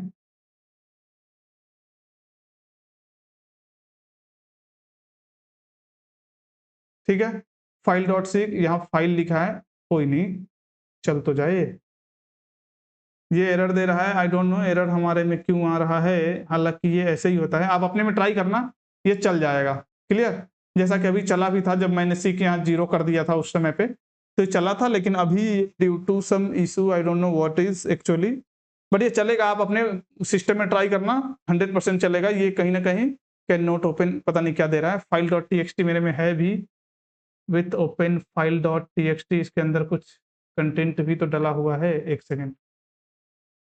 Speaker 1: ठीक है, फाइल डॉट सीक, यहाँ फाइल लिखा है, कोई नहीं, चल तो जाए। ये एरर दे रहा है, आई डोंट नो एरर हमारे में क्यों आ रहा है। हालांकि ये ऐसे ही होता है, आप अपने में ट्राई करना, ये चल जाएगा। क्लियर? जैसा कि अभी चला भी था, जब मैंने सीक यहाँ जीरो कर दिया था उस समय पे तो ये चला था, लेकिन अभी due to some issue, I don't know what is actually, but ये चलेगा। आप अपने सिस्टम में ट्राई करना, 100% चलेगा। ये कहीं ना कहीं कैन नॉट ओपन, पता नहीं क्या दे रहा है। फाइल डॉट टी मेरे में है भी, with open file dot T, इसके अंदर कुछ कंटेंट भी तो डला हुआ है। एक सेकेंड,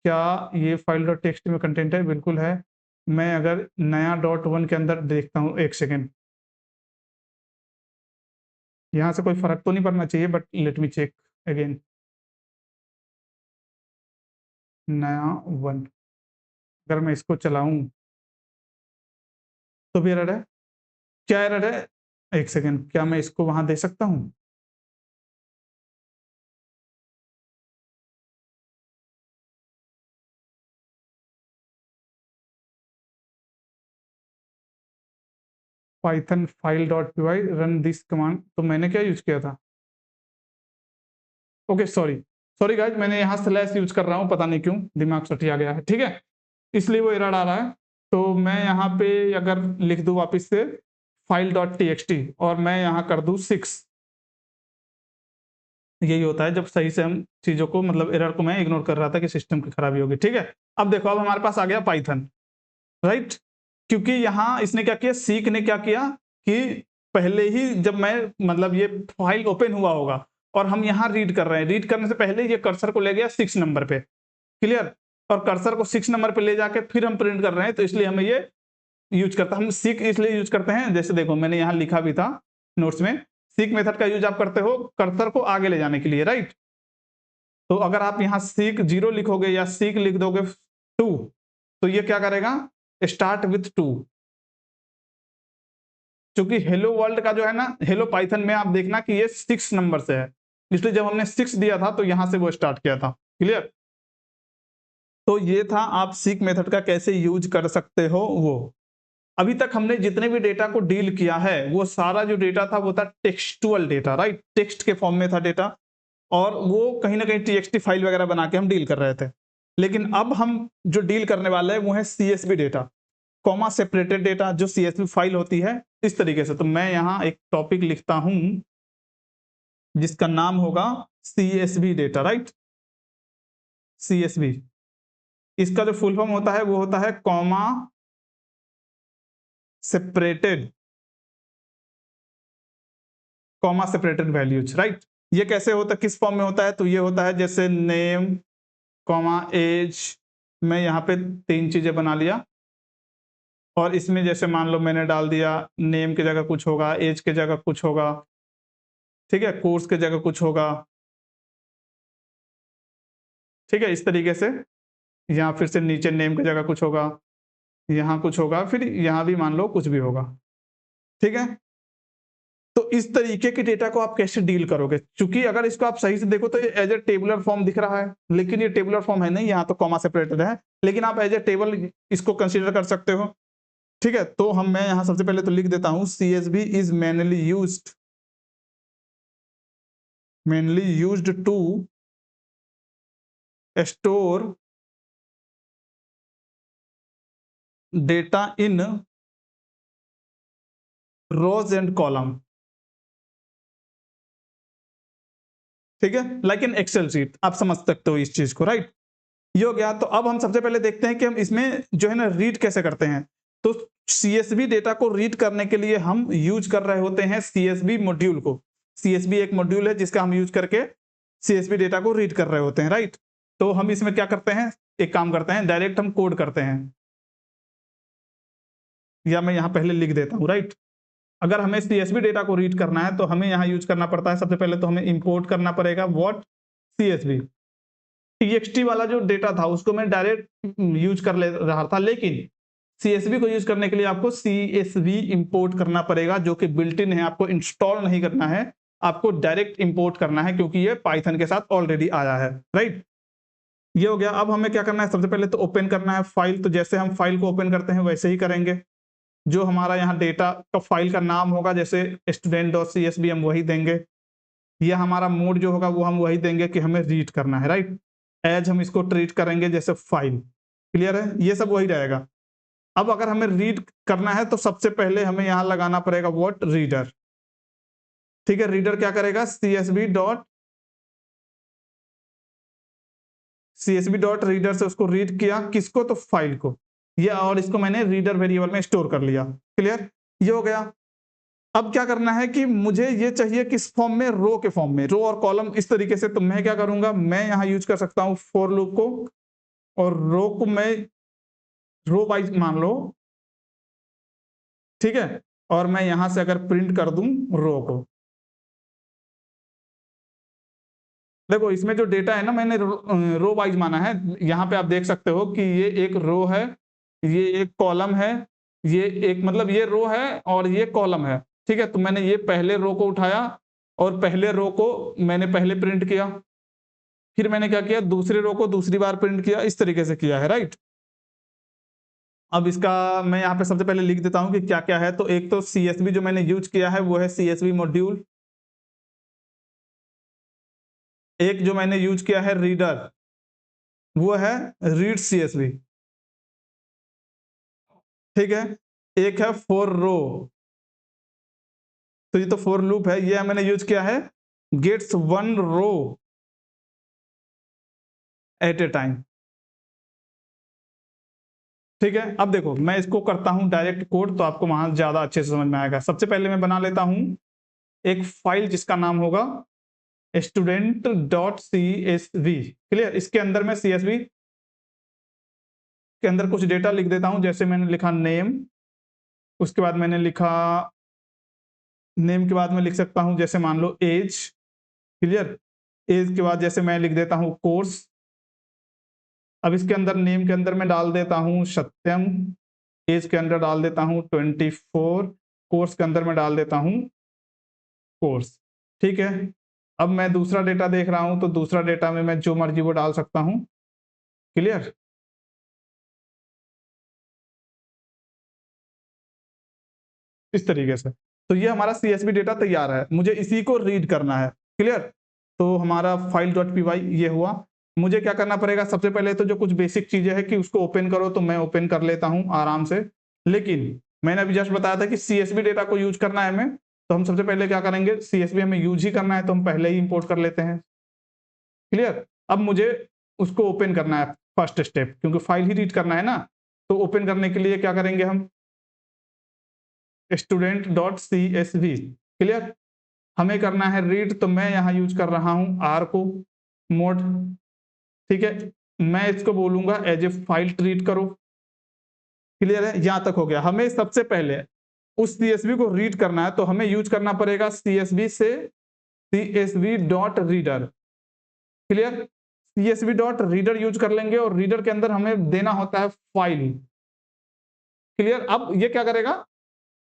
Speaker 1: क्या ये फाइल डॉट टेक्स्ट में कंटेंट है? बिल्कुल है। मैं अगर नया डॉट वन के अंदर देखता हूँ, एक सेकेंड, यहाँ से कोई फर्क तो नहीं पड़ना चाहिए, but let me check again. नया वन, अगर मैं इसको चलाऊं तो भी एरर है। क्या एरर है? एक सेकेंड, क्या मैं इसको वहां दे सकता हूँ? Python file dot P Y run this command, तो मैंने क्या यूज किया था? ओके सॉरी, सॉरी गाइज, मैंने यहाँ स्लैश यूज कर रहा हूँ, पता नहीं क्यों दिमाग सटिया गया है। ठीक है, इसलिए वो एरर आ रहा है। तो मैं यहाँ पे अगर लिख दूँ वापस से फाइल डॉट टी और मैं यहाँ कर दूँ 6, यही होता है जब सही से हम चीजों को मतलब एरर को मैं इग्नोर कर रहा था कि सिस्टम की खराबी होगी। ठीक है, अब देखो अब हमारे पास आ गया पाइथन, राइट। क्योंकि यहाँ इसने क्या किया, सीक ने क्या किया कि पहले ही जब मैं मतलब ये फाइल ओपन हुआ होगा और हम यहाँ रीड कर रहे हैं, रीड करने से पहले ये कर्सर को ले गया 6 नंबर पे, क्लियर। और कर्सर को 6 नंबर पे ले जाके फिर हम प्रिंट कर रहे हैं, तो इसलिए हमें ये यूज करता, हम सीक इसलिए यूज करते हैं, जैसे देखो मैंने यहाँ लिखा भी था नोट्स में, सीक मेथड का यूज आप करते हो कर्सर को आगे ले जाने के लिए, राइट। तो अगर आप यहाँ सीक 0 लिखोगे या सीक लिख दोगे 2, तो ये क्या करेगा, स्टार्ट विथ 2। क्योंकि हेलो वर्ल्ड का जो है ना, हेलो पाइथन में आप देखना कि ये 6 नंबर से है, इसलिए जब हमने 6 दिया था तो यहां से वो स्टार्ट किया था, क्लियर। तो ये था आप सीक मेथड का कैसे यूज कर सकते हो वो। अभी तक हमने जितने भी डेटा को डील किया है वो सारा जो डेटा था वो था टेक्सटुअल डेटा, राइट, टेक्स्ट के फॉर्म में था डेटा, और वो कहीं ना कहीं टीएक्सटी फाइल वगैरह बना के हम डील कर रहे थे। लेकिन अब हम जो डील करने वाले हैं वो है CSV data, comma separated data, जो सीएसवी फाइल होती है इस तरीके से। तो मैं यहाँ एक टॉपिक लिखता हूं जिसका नाम होगा सीएसवी डेटा, राइट, सीएसवी। इसका जो फुल फॉर्म होता है वो होता है comma separated, comma separated values, right. ये कैसे होता है, किस फॉर्म में होता है, तो ये होता है जैसे नेम कॉमा एज, मैं यहाँ पे 3 चीजें बना लिया, और इसमें जैसे मान लो मैंने डाल दिया नेम की जगह कुछ होगा, एज की जगह कुछ होगा, ठीक है, कोर्स की जगह कुछ होगा, ठीक है, इस तरीके से। यहाँ फिर से नीचे नेम की जगह कुछ होगा, यहाँ कुछ होगा, फिर यहाँ भी मान लो कुछ भी होगा, ठीक है। तो इस तरीके के डेटा को आप कैसे डील करोगे, क्योंकि अगर इसको आप सही से देखो तो ये एज ए टेबुलर फॉर्म दिख रहा है, लेकिन ये टेबुलर फॉर्म है नहीं, यहाँ तो कॉमा सेपरेटेड है, लेकिन आप एज ए टेबल इसको कंसीडर कर सकते हो, ठीक है। तो मैं यहाँ सबसे पहले तो लिख देता हूँ CSV is mainly used to store data in rows and column, ठीक है, लाइक इन एक्सेल शीट, आप समझ सकते हो इस चीज को, राइट। ये हो गया। तो अब हम सबसे पहले देखते हैं कि हम इसमें जो है ना रीड कैसे करते हैं। तो सीएसवी डेटा को रीड करने के लिए हम यूज कर रहे होते हैं सीएसवी मॉड्यूल को। सीएसवी एक मॉड्यूल है जिसका हम यूज करके सीएसवी डेटा को रीड कर रहे होते हैं, राइट। तो हम इसमें क्या करते हैं, एक काम करते हैं, डायरेक्ट हम कोड करते हैं, या मैं यहाँ पहले लिख देता हूँ, राइट। अगर हमें सीएसवी डेटा को रीड करना है तो हमें यहाँ यूज करना पड़ता है, सबसे पहले तो हमें इंपोर्ट करना पड़ेगा व्हाट, सीएसवी। टीएक्सटी वाला जो डेटा था उसको मैं डायरेक्ट यूज कर ले रहा था, लेकिन सीएसवी को यूज करने के लिए आपको सीएसवी इंपोर्ट करना पड़ेगा, जो कि बिल्ट इन है, आपको इंस्टॉल नहीं करना है, आपको डायरेक्ट इंपोर्ट करना है, क्योंकि ये पाइथन के साथ ऑलरेडी आया है, राइट। ये हो गया। अब हमें क्या करना है, सबसे पहले तो ओपन करना है फाइल। तो जैसे हम फाइल को ओपन करते हैं वैसे ही करेंगे, जो हमारा यहाँ डेटा का फाइल का नाम होगा जैसे student.csv हम वही देंगे, या हमारा मोड जो होगा वो हम वही देंगे कि हमें रीड करना है, राइट। एज हम इसको ट्रीट करेंगे जैसे फाइल, क्लियर है, ये सब वही रहेगा। अब अगर हमें रीड करना है तो सबसे पहले हमें यहाँ लगाना पड़ेगा व्हाट, रीडर, ठीक है। रीडर क्या करेगा, सीएसबी डॉट रीडर से उसको रीड किया, किसको, तो फाइल को, ये, और इसको मैंने रीडर वेरिएबल में स्टोर कर लिया, क्लियर, ये हो गया। अब क्या करना है कि मुझे ये चाहिए किस फॉर्म में, रो के फॉर्म में, रो और कॉलम इस तरीके से। तो मैं क्या करूंगा, मैं यहाँ यूज कर सकता हूँ फॉर लूप को, और रो को मैं रो वाइज मान लो, ठीक है। और मैं यहां से अगर प्रिंट कर दूं रो को, देखो इसमें जो डेटा है ना मैंने रो वाइज माना है, यहाँ पे आप देख सकते हो कि ये एक रो है, ये एक कॉलम है, ये एक मतलब ये रो है और ये कॉलम है, ठीक है। तो मैंने ये पहले रो को उठाया और पहले रो को मैंने पहले प्रिंट किया, फिर मैंने क्या किया, दूसरे रो को दूसरी बार प्रिंट किया, इस तरीके से किया है, राइट। अब इसका मैं यहाँ पे सबसे पहले लिख देता हूँ कि क्या क्या है। तो एक तो सीएसवी जो मैंने यूज किया है वो है सीएसवी मॉड्यूल, एक जो मैंने यूज किया है रीडर वो है रीड सीएसवी, ठीक है। एक है फॉर रो, तो ये तो फॉर लूप है, ये मैंने यूज किया है gets one row at a time. ठीक है, अब देखो मैं इसको करता हूं डायरेक्ट कोड, तो आपको वहां ज्यादा अच्छे से समझ में आएगा। सबसे पहले मैं बना लेता हूं एक फाइल जिसका नाम होगा student.csv। क्लियर, इसके अंदर मैं CSV के अंदर कुछ डेटा लिख देता हूं। जैसे मैंने लिखा नेम, उसके बाद मैंने लिखा नेम के बाद मैं लिख सकता हूं जैसे मान लो एज। क्लियर, एज के बाद जैसे मैं लिख देता हूं कोर्स। अब इसके अंदर नेम के अंदर मैं डाल देता हूं सत्यम, एज के अंदर डाल देता हूं 24, कोर्स के अंदर मैं डाल देता हूं कोर्स। ठीक है, अब मैं दूसरा डेटा देख रहा हूं, तो दूसरा डेटा में मैं जो मर्जी वो डाल सकता हूं। क्लियर, इस तरीके से। तो ये हमारा CSV डेटा तैयार है, मुझे इसी को रीड करना है। क्लियर, तो हमारा फाइल डॉट py ये हुआ। मुझे क्या करना पड़ेगा, सबसे पहले तो जो कुछ बेसिक चीजें हैं कि उसको ओपन करो, तो मैं ओपन कर लेता हूं आराम से। लेकिन मैंने अभी जस्ट बताया था कि CSV डेटा को यूज करना है हमें, तो हम सबसे पहले क्या करेंगे, CSV हमें यूज ही करना है तो हम पहले ही इंपोर्ट कर लेते हैं। क्लियर, अब मुझे उसको ओपन करना है फर्स्ट स्टेप, क्योंकि फाइल ही रीड करना है ना। तो ओपन करने के लिए क्या करेंगे हम, student.csv। क्लियर, हमें करना है रीड, तो मैं यहां यूज कर रहा हूं आर को मोड। ठीक है, मैं इसको बोलूंगा एज ए फाइल ट्रीट करो। क्लियर है, यहां तक हो गया। हमें सबसे पहले उस CSV को रीड करना है, तो हमें यूज करना पड़ेगा CSV से CSV dot reader. Clear, CSV dot reader use कर लेंगे, और रीडर के अंदर हमें देना होता है फाइल। क्लियर, अब ये क्या करेगा,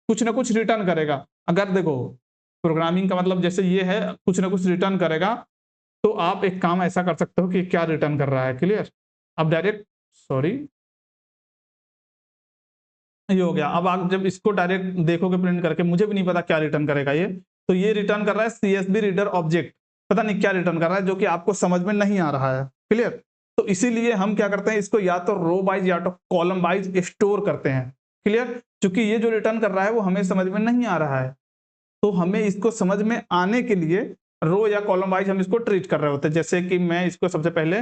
Speaker 1: कुछ ना कुछ रिटर्न करेगा। अगर देखो प्रोग्रामिंग का मतलब जैसे ये है, कुछ ना कुछ रिटर्न करेगा, तो आप एक काम ऐसा कर सकते हो कि क्या रिटर्न कर रहा है। क्लियर, अब डायरेक्ट, सॉरी ये हो गया। अब आप जब इसको डायरेक्ट देखोगे प्रिंट करके, मुझे भी नहीं पता क्या रिटर्न करेगा ये। तो ये रिटर्न कर रहा है CSV रीडर ऑब्जेक्ट, पता नहीं क्या रिटर्न कर रहा है, जो कि आपको समझ में नहीं आ रहा है। क्लियर, तो इसीलिए हम क्या करते हैं, इसको या तो रो वाइज या तो कॉलम वाइज स्टोर करते हैं। क्लियर, क्योंकि ये जो रिटर्न कर रहा है वो हमें समझ में नहीं आ रहा है, तो हमें इसको समझ में आने के लिए रो या कॉलम वाइज हम इसको ट्रीट कर रहे होते हैं। जैसे कि मैं इसको सबसे पहले,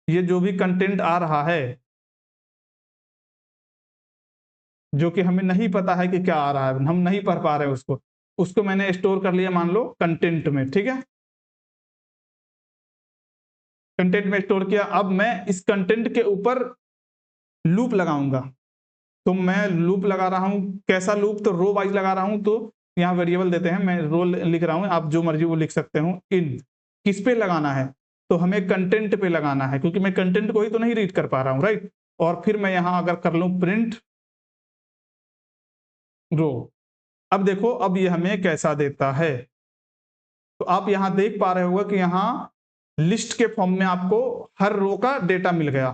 Speaker 1: ये जो भी कंटेंट आ रहा है, जो कि हमें नहीं पता है कि क्या आ रहा है, हम नहीं पढ़ पा रहे हैं उसको, उसको मैंने स्टोर कर लिया मान लो कंटेंट में। ठीक है, कंटेंट में स्टोर किया। अब मैं इस कंटेंट के ऊपर लूप लगाऊंगा, तो मैं लूप लगा रहा हूं, कैसा लूप, तो रो वाइज लगा रहा हूं। तो यहाँ वेरिएबल देते हैं, मैं रो लिख रहा हूं, आप जो मर्जी वो लिख सकते हो। इन किस पे लगाना है, तो हमें कंटेंट पे लगाना है, क्योंकि मैं कंटेंट को ही तो नहीं रीड कर पा रहा हूं, राइट। और फिर मैं यहां अगर कर लूं प्रिंट रो, अब देखो अब ये हमें कैसा देता है। तो आप यहां देख पा रहे होगा कि यहां लिस्ट के फॉर्म में आपको हर रो का डेटा मिल गया।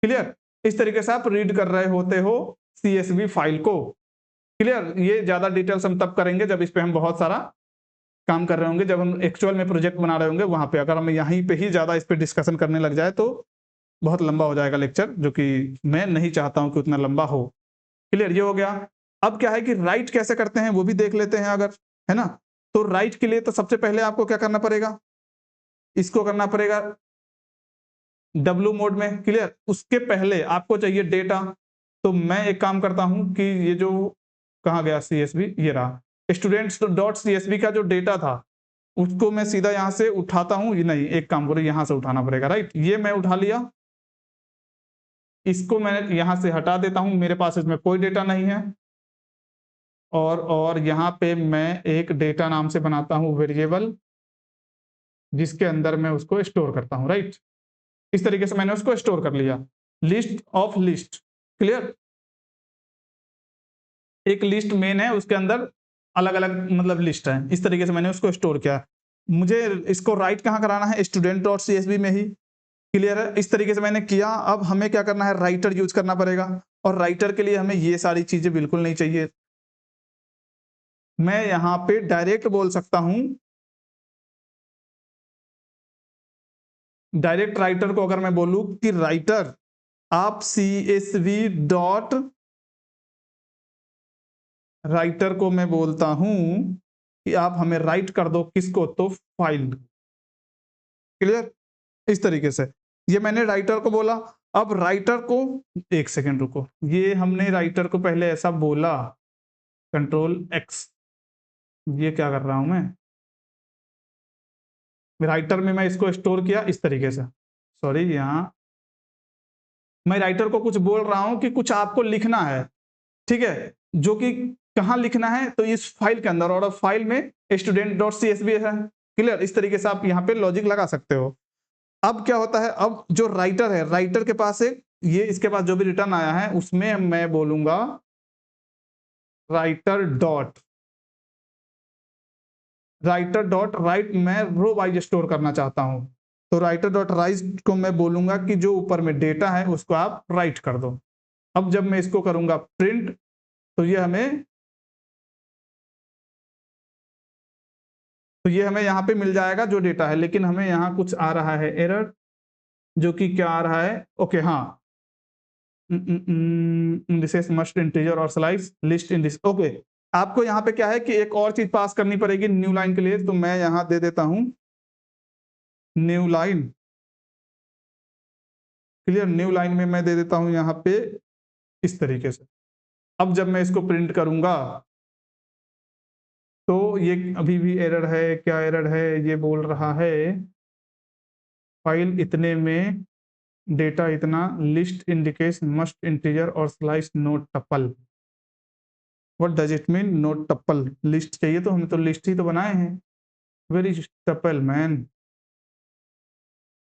Speaker 1: क्लियर, इस तरीके से आप रीड कर रहे होते हो CSV फाइल को। क्लियर, ये ज्यादा डिटेल्स हम तब करेंगे जब इस पे हम बहुत सारा काम कर रहे होंगे, जब हम एक्चुअल में प्रोजेक्ट बना रहे होंगे वहां पे। अगर हम यहीं पे ही ज्यादा इस पे डिस्कशन करने लग जाए तो बहुत लंबा हो जाएगा लेक्चर, जो कि मैं नहीं चाहता हूं कि उतना लंबा हो। क्लियर, ये हो गया। अब क्या है कि राइट कैसे करते हैं वो भी देख लेते हैं अगर, है ना। तो राइट के लिए तो सबसे पहले आपको क्या करना पड़ेगा, इसको करना पड़ेगा W मोड में। क्लियर, उसके पहले आपको चाहिए डेटा, तो मैं एक काम करता हूं कि ये जो कहाँ गया CSV, ये रहा स्टूडेंट्स डॉट CSV का जो डेटा था, उसको मैं सीधा यहां से उठाता हूं। नहीं, एक काम करो, यहां से उठाना पड़ेगा, राइट। ये मैं उठा लिया, इसको मैं यहां से हटा देता हूं, मेरे पास इसमें कोई डेटा नहीं है। और यहाँ पे मैं एक डेटा नाम से बनाता हूं वेरिएबल, जिसके अंदर मैं उसको स्टोर करता हूं, राइट। इस तरीके से मैंने उसको स्टोर कर लिया। लिस्ट ऑफ लिस्ट, क्लियर, एक लिस्ट मेन है, उसके अंदर अलग अलग मतलब लिस्ट है। इस तरीके से मैंने उसको स्टोर किया। मुझे इसको राइट कहाँ कराना है, स्टूडेंट डॉट CSV में ही। क्लियर है, इस तरीके से मैंने किया। अब हमें क्या करना है, राइटर यूज करना पड़ेगा, और राइटर के लिए हमें ये सारी चीजें बिल्कुल नहीं चाहिए। मैं यहाँ पे डायरेक्ट बोल सकता हूं, डायरेक्ट राइटर को अगर मैं बोलूं कि राइटर आप CSV डॉट राइटर को मैं बोलता हूं कि आप हमें राइट कर दो किसको, तो फाइल। क्लियर? इस तरीके से ये मैंने राइटर को बोला। अब राइटर को, एक सेकेंड रुको, ये हमने राइटर को पहले ऐसा बोला, कंट्रोल एक्स, ये क्या कर रहा हूं मैं, राइटर में मैं इसको स्टोर किया इस तरीके से, सॉरी, यहां मैं राइटर को कुछ बोल रहा हूं कि कुछ आपको लिखना है, ठीक है, जो कि कहां लिखना है, तो इस फाइल के अंदर, और फाइल में student.csv है। क्लियर? इस तरीके से आप यहाँ पे लॉजिक लगा सकते हो। अब क्या होता है, अब जो राइटर है, राइटर के पास एक, ये इसके पास जो भी रिटर्न आया है उसमें मैं बोलूंगा राइटर डॉट राइट, मैं रो वाइज स्टोर करना चाहता हूं, तो राइटर डॉट राइट को मैं बोलूंगा कि जो ऊपर में डेटा है उसको आप राइट कर दो। अब जब मैं इसको करूंगा प्रिंट, तो ये हमें यहाँ पे मिल जाएगा जो डेटा है, लेकिन हमें यहाँ कुछ आ रहा है एरर, जो कि क्या आ रहा है, ओके हाँ, इंडिसेस मस्ट इंटीजर और स्लाइस लिस्ट इंडिस, ओके। आपको यहाँ पे क्या है कि एक और चीज पास करनी पड़ेगी न्यू लाइन के लिए, तो मैं यहाँ दे देता हूँ new line. Clear? New line में मैं दे देता हूँ यहाँ पे इस तरीके से। अब जब मैं इसको प्रिंट करूंगा, तो ये अभी भी एरर है, क्या एरर है, ये बोल रहा है फाइल इतने में डेटा इतना, लिस्ट इंडिकेट्स मस्ट इंटीजर और slice not tuple. What does it mean not tuple? List चाहिए, तो हम तो लिस्ट ही तो बनाए हैं। Where is tuple man?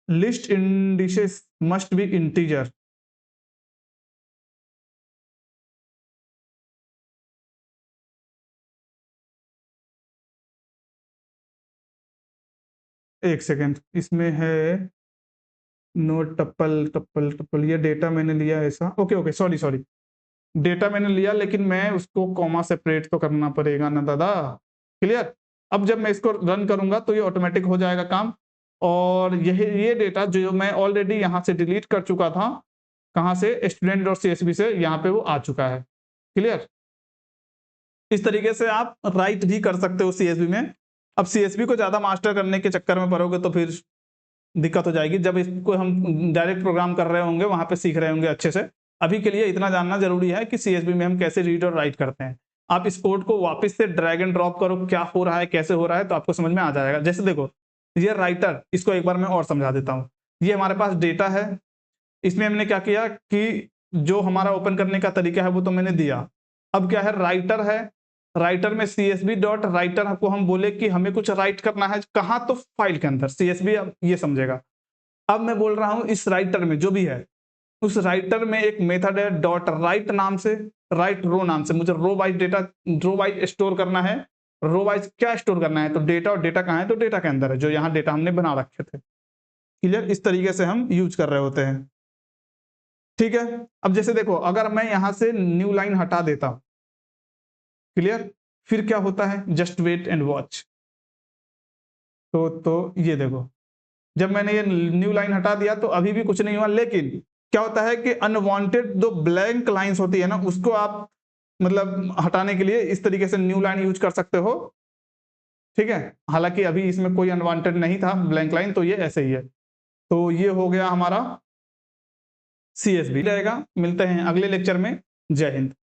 Speaker 1: List indices must be integer. एक सेकेंड, इसमें है नोट टप्पल टप्पल टप्पल, ये डेटा मैंने लिया ऐसा, okay okay, sorry sorry, data मैंने लिया, लेकिन मैं उसको कॉमा सेपरेट तो करना पड़ेगा ना दादा। क्लियर? अब जब मैं इसको रन करूंगा तो ये ऑटोमेटिक हो जाएगा काम, और ये डेटा जो मैं ऑलरेडी यहाँ से डिलीट कर चुका था, कहाँ से, student.csv से, यहाँ पे वो आ चुका है। क्लियर? इस तरीके से आप राइट भी कर सकते हो CSV में। अब CSV को ज्यादा मास्टर करने के चक्कर में पड़ोगे तो फिर दिक्कत हो जाएगी, जब इसको हम डायरेक्ट प्रोग्राम कर रहे होंगे, वहां पे सीख रहे होंगे अच्छे से। अभी के लिए इतना जानना जरूरी है कि CSV में हम कैसे रीड और राइट करते हैं। आप इस कोड को वापस से ड्रैग एंड ड्रॉप करो, क्या हो रहा है, कैसे हो रहा है, तो आपको समझ में आ जाएगा। जैसे देखो, ये राइटर, इसको एक बार मैं और समझा देता हूँ। ये हमारे पास डेटा है, इसमें हमने क्या किया कि जो हमारा ओपन करने का तरीका है वो तो मैंने दिया। अब क्या है, राइटर है, राइटर में CSV डॉट राइटर को हम बोले कि हमें कुछ राइट करना है, कहाँ, तो फाइल के अंदर। CSV अब ये समझेगा। अब मैं बोल रहा हूं इस राइटर में जो भी है, उस राइटर में एक मेथड है डॉट राइट नाम से, राइट रो नाम से, मुझे row wise data, row wise store करना है। रो वाइज क्या स्टोर करना है, तो डेटा, और डेटा कहाँ है, तो डेटा के अंदर है, जो यहाँ डेटा हमने बना रखे थे। क्लियर? इस तरीके से हम यूज कर रहे होते हैं। ठीक है? अब जैसे देखो, अगर मैं यहां से न्यू लाइन हटा देता हूं, क्लियर, फिर क्या होता है, जस्ट वेट एंड वॉच। तो ये देखो, जब मैंने ये न्यू लाइन हटा दिया तो अभी भी कुछ नहीं हुआ, लेकिन क्या होता है कि अनवांटेड जो ब्लैंक लाइंस होती है ना, उसको आप मतलब हटाने के लिए इस तरीके से न्यू लाइन यूज कर सकते हो। ठीक है? हालांकि अभी इसमें कोई अनवांटेड नहीं था ब्लैंक लाइन, तो ये ऐसे ही है। तो ये हो गया हमारा CSV रहेगा। मिलते हैं अगले लेक्चर में। जय हिंद।